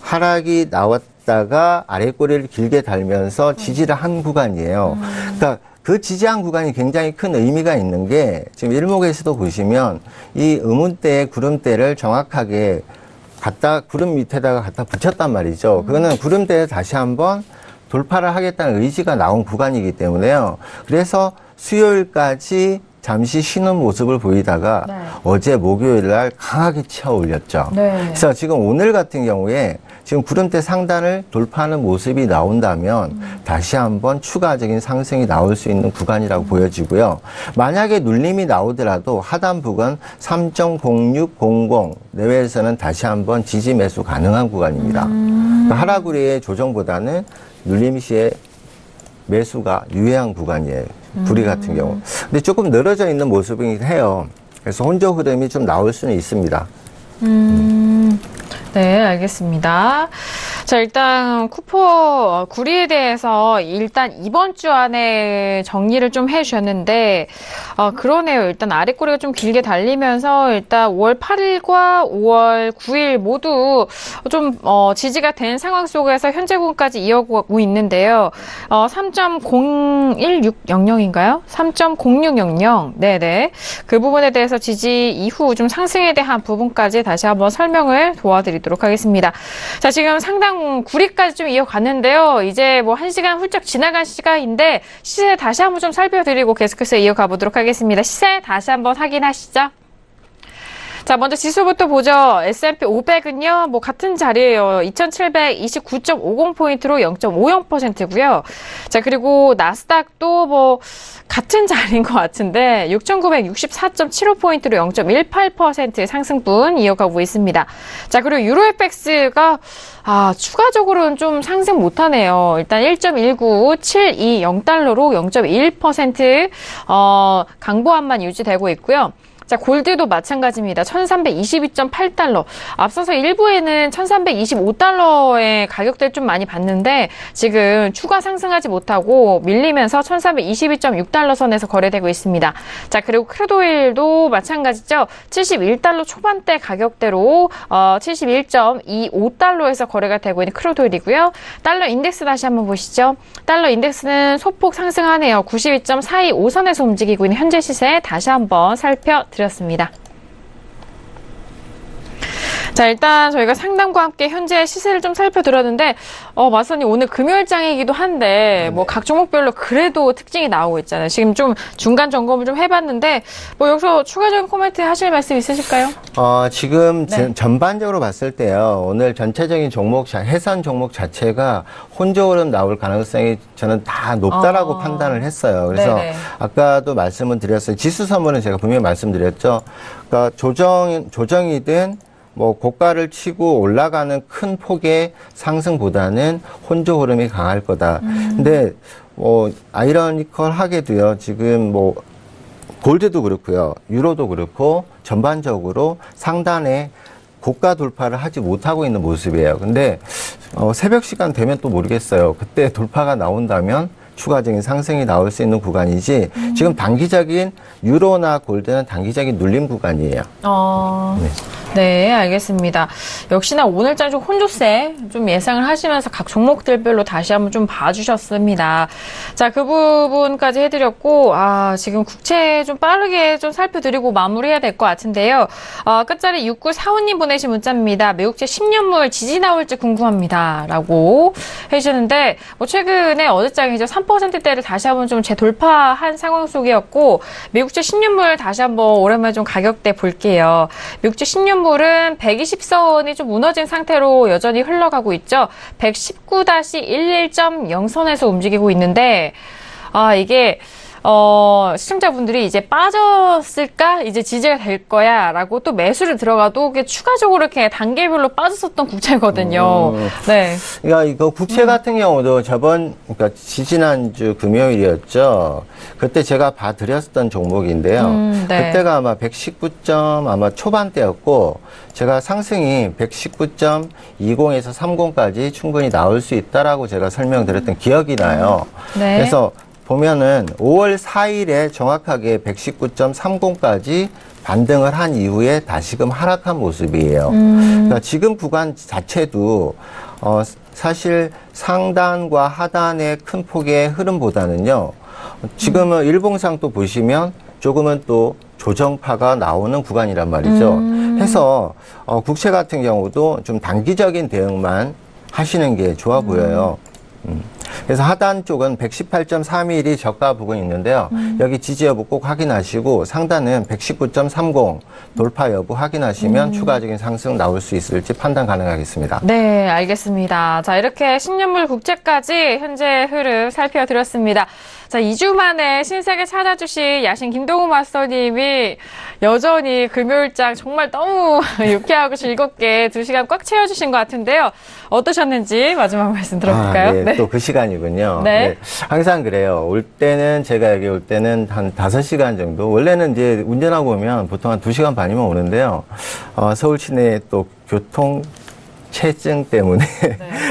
C: 하락이 나왔다가 아랫꼬리를 길게 달면서 지지를 한 구간이에요. 그러니까 그 지지한 구간이 굉장히 큰 의미가 있는 게 지금 일목에서도 보시면 이 음운대의 구름대를 정확하게 구름 밑에다가 갖다 붙였단 말이죠. 그거는 구름대에 다시 한번 돌파를 하겠다는 의지가 나온 구간이기 때문에요. 그래서 수요일까지 잠시 쉬는 모습을 보이다가
B: 네.
C: 어제 목요일 날 강하게 치어 올렸죠.
B: 네.
C: 그래서 지금 오늘 같은 경우에 지금 구름대 상단을 돌파하는 모습이 나온다면 다시 한번 추가적인 상승이 나올 수 있는 구간이라고 보여지고요. 만약에 눌림이 나오더라도 하단 부근 3.0600 내외에서는 다시 한번 지지 매수 가능한 구간입니다. 그러니까 하락우리의 조정보다는 눌림 시에 매수가 유효한 구간이에요. 구리 같은 경우. 근데 조금 늘어져 있는 모습이긴 해요. 그래서 혼조 흐름이 좀 나올 수는 있습니다.
B: 네, 알겠습니다. 자, 일단 쿠퍼 구리에 대해서 일단 이번 주 안에 정리를 좀 해주셨는데, 그러네요. 일단 아랫꼬리가 좀 길게 달리면서 일단 5월 8일과 5월 9일 모두 좀 지지가 된 상황 속에서 현재 부분까지 이어가고 있는데요. 3.01600인가요? 3.0600. 네네. 그 부분에 대해서 지지 이후 좀 상승에 대한 부분까지 다시 한번 설명을 도와드리도록 하겠습니다. 자, 지금 상당 구리까지 좀 이어갔는데요. 이제 뭐 1시간 훌쩍 지나간 시간인데 시세 다시 한번 좀 살펴드리고 계속해서 이어가 보도록 하겠습니다. 시세 다시 한번 확인하시죠. 자, 먼저 지수부터 보죠. S&P 500은요, 뭐 같은 자리예요. 2729.50포인트로 0.50%고요. 자, 그리고 나스닥도 뭐 같은 자리인 것 같은데 6,964.75포인트로 0.18% 상승분 이어가고 있습니다. 자, 그리고 유로FX가 추가적으로는 좀 상승 못하네요. 일단 1.19720달러로 0.21% 강보합만 유지되고 있고요. 자, 골드도 마찬가지입니다. 1322.8달러. 앞서서 일부에는 1325달러의 가격대를 좀 많이 봤는데 지금 추가 상승하지 못하고 밀리면서 1322.6달러 선에서 거래되고 있습니다. 자, 그리고 크루드오일도 마찬가지죠. 71달러 초반대 가격대로 71.25달러에서 거래가 되고 있는 크루드오일이고요. 달러 인덱스 다시 한번 보시죠. 달러 인덱스는 소폭 상승하네요. 92.425선에서 움직이고 있는 현재 시세 다시 한번 살펴드렸습니다. 자, 일단 저희가 상담과 함께 현재 시세를 좀 살펴드렸는데 마선님 오늘 금요일장이기도 한데 뭐 각 종목별로 그래도 특징이 나오고 있잖아요. 지금 좀 중간 점검을 좀 해봤는데 뭐 여기서 추가적인 코멘트 하실 말씀 있으실까요?
C: 지금 전반적으로 봤을 때요. 오늘 전체적인 해선 종목 자체가 혼조 흐름 나올 가능성이 저는 다 높다라고 판단을 했어요. 그래서
B: 네네.
C: 아까도 말씀을 드렸어요. 지수 선물은 제가 분명히 말씀드렸죠. 그러니까 조정이든 뭐 고가를 치고 올라가는 큰 폭의 상승보다는 혼조 흐름이 강할 거다. 근데 아이러니컬하게도요. 지금 뭐 골드도 그렇고요. 유로도 그렇고 전반적으로 상단에 고가 돌파를 하지 못하고 있는 모습이에요. 근데 새벽 시간 되면 또 모르겠어요. 그때 돌파가 나온다면 추가적인 상승이 나올 수 있는 구간이지 지금 단기적인 유로나 골드는 단기적인 눌림 구간이에요.
B: 네, 알겠습니다. 역시나 오늘장 좀 혼조세 좀 예상을 하시면서 각 종목들별로 다시 한번 좀 봐주셨습니다. 자, 그 부분까지 해드렸고, 지금 국채 좀 빠르게 좀 살펴드리고 마무리해야 될 것 같은데요. 끝자리 6945님 보내신 문자입니다. 미국채 10년물 지지 나올지 궁금합니다. 라고 해주셨는데, 뭐 최근에 어제장이죠. 3%대를 다시 한번 좀 재돌파한 상황 속이었고, 미국채 10년물 다시 한번 오랜만에 좀 가격대 볼게요. 미국채 10년물은 120선이 좀 무너진 상태로 여전히 흘러가고 있죠. 119-11.0선에서 움직이고 있는데, 이게 시청자분들이 이제 빠졌을까? 이제 지지가 될 거야. 라고 또 매수를 들어가도 그게 추가적으로 이렇게 단계별로 빠졌었던 국채거든요. 네.
C: 그러니까 이거 국채 같은 경우도 그러니까 지지난주 금요일이었죠. 그때 제가 봐드렸던 종목인데요.
B: 네.
C: 그때가 아마 119점 아마 초반대였고, 제가 상승이 119.20에서 30까지 충분히 나올 수 있다라고 제가 설명드렸던 기억이 나요.
B: 네.
C: 그래서 보면은 5월 4일에 정확하게 119.30까지 반등을 한 이후에 다시금 하락한 모습이에요. 그러니까 지금 구간 자체도 사실 상단과 하단의 큰 폭의 흐름보다는요, 지금은 일봉상 또 보시면 조금은 또 조정파가 나오는 구간이란 말이죠. 해서 국채 같은 경우도 좀 단기적인 대응만 하시는 게 좋아 보여요. 그래서 하단 쪽은 118.31이 저가 부근이 있는데요. 여기 지지 여부 꼭 확인하시고, 상단은 119.30 돌파 여부 확인하시면 추가적인 상승 나올 수 있을지 판단 가능하겠습니다.
B: 네, 알겠습니다. 자, 이렇게 10년물 국채까지 현재 흐름 살펴드렸습니다. 자, 2주 만에 신세계 찾아주신 야신 김동우 마스터님이 여전히 금요일장 정말 너무 유쾌하고 즐겁게 2시간 꽉 채워주신 것 같은데요. 어떠셨는지 마지막 말씀 들어볼까요?
C: 네. 또 그 시간이군요.
B: 네.
C: 네. 항상 그래요. 올 때는, 제가 여기 올 때는 한 5시간 정도. 원래는 이제 운전하고 오면 보통 한 2시간 반이면 오는데요. 서울 시내 또 교통 체증 때문에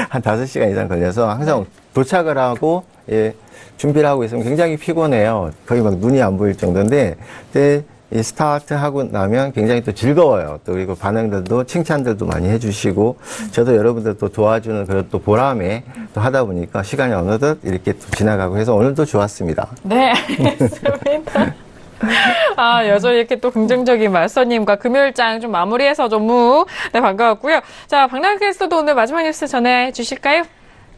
C: 한 5시간 이상 걸려서 항상 도착을 하고, 준비를 하고 있으면 굉장히 피곤해요. 거의 막 눈이 안 보일 정도인데, 이 스타트 하고 나면 굉장히 또 즐거워요. 또 그리고 반응들도 칭찬들도 많이 해주시고, 저도 여러분들 또 도와주는 그런 또 보람에 또 하다 보니까 시간이 어느덧 이렇게 또 지나가고 해서 오늘도 좋았습니다.
B: 네, 알겠습니다. 여전히 이렇게 또 긍정적인 마스터님과 금요일장 좀 마무리해서 너무 반가웠고요. 자, 박나래 캐스터도 오늘 마지막 뉴스 전해 주실까요?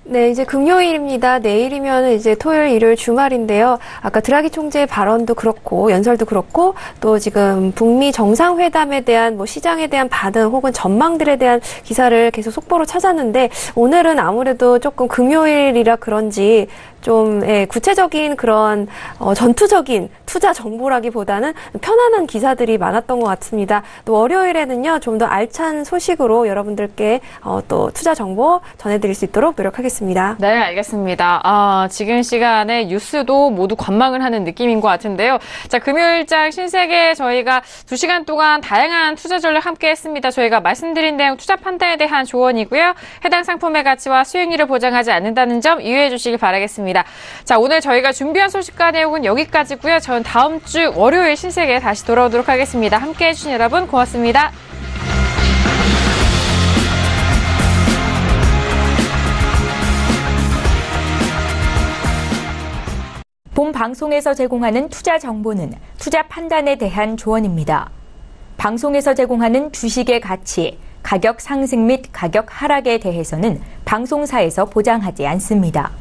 D: 네, 이제 금요일입니다. 내일이면 이제 토요일, 일요일 주말인데요. 아까 드라기 총재의 발언도 그렇고, 연설도 그렇고, 또 지금 북미 정상회담에 대한 시장에 대한 반응 혹은 전망들에 대한 기사를 계속 속보로 찾았는데, 오늘은 아무래도 조금 금요일이라 그런지 좀 구체적인 그런 전투적인 투자 정보라기보다는 편안한 기사들이 많았던 것 같습니다. 또 월요일에는요, 좀 더 알찬 소식으로 여러분들께 또 투자 정보 전해드릴 수 있도록 노력하겠습니다.
B: 네, 알겠습니다. 지금 시간에 뉴스도 모두 관망을 하는 느낌인 것 같은데요. 자, 금요일장 신세계 저희가 2시간 동안 다양한 투자 전략 함께 했습니다. 저희가 말씀드린 내용 투자 판단에 대한 조언이고요. 해당 상품의 가치와 수익률을 보장하지 않는다는 점 유의해 주시길 바라겠습니다. 자, 오늘 저희가 준비한 소식과 내용은 여기까지고요. 저는 다음 주 월요일 신세계에 다시 돌아오도록 하겠습니다. 함께해 주신 여러분 고맙습니다.
A: 본 방송에서 제공하는 투자 정보는 투자 판단에 대한 조언입니다. 방송에서 제공하는 주식의 가치, 가격 상승 및 가격 하락에 대해서는 방송사에서 보장하지 않습니다.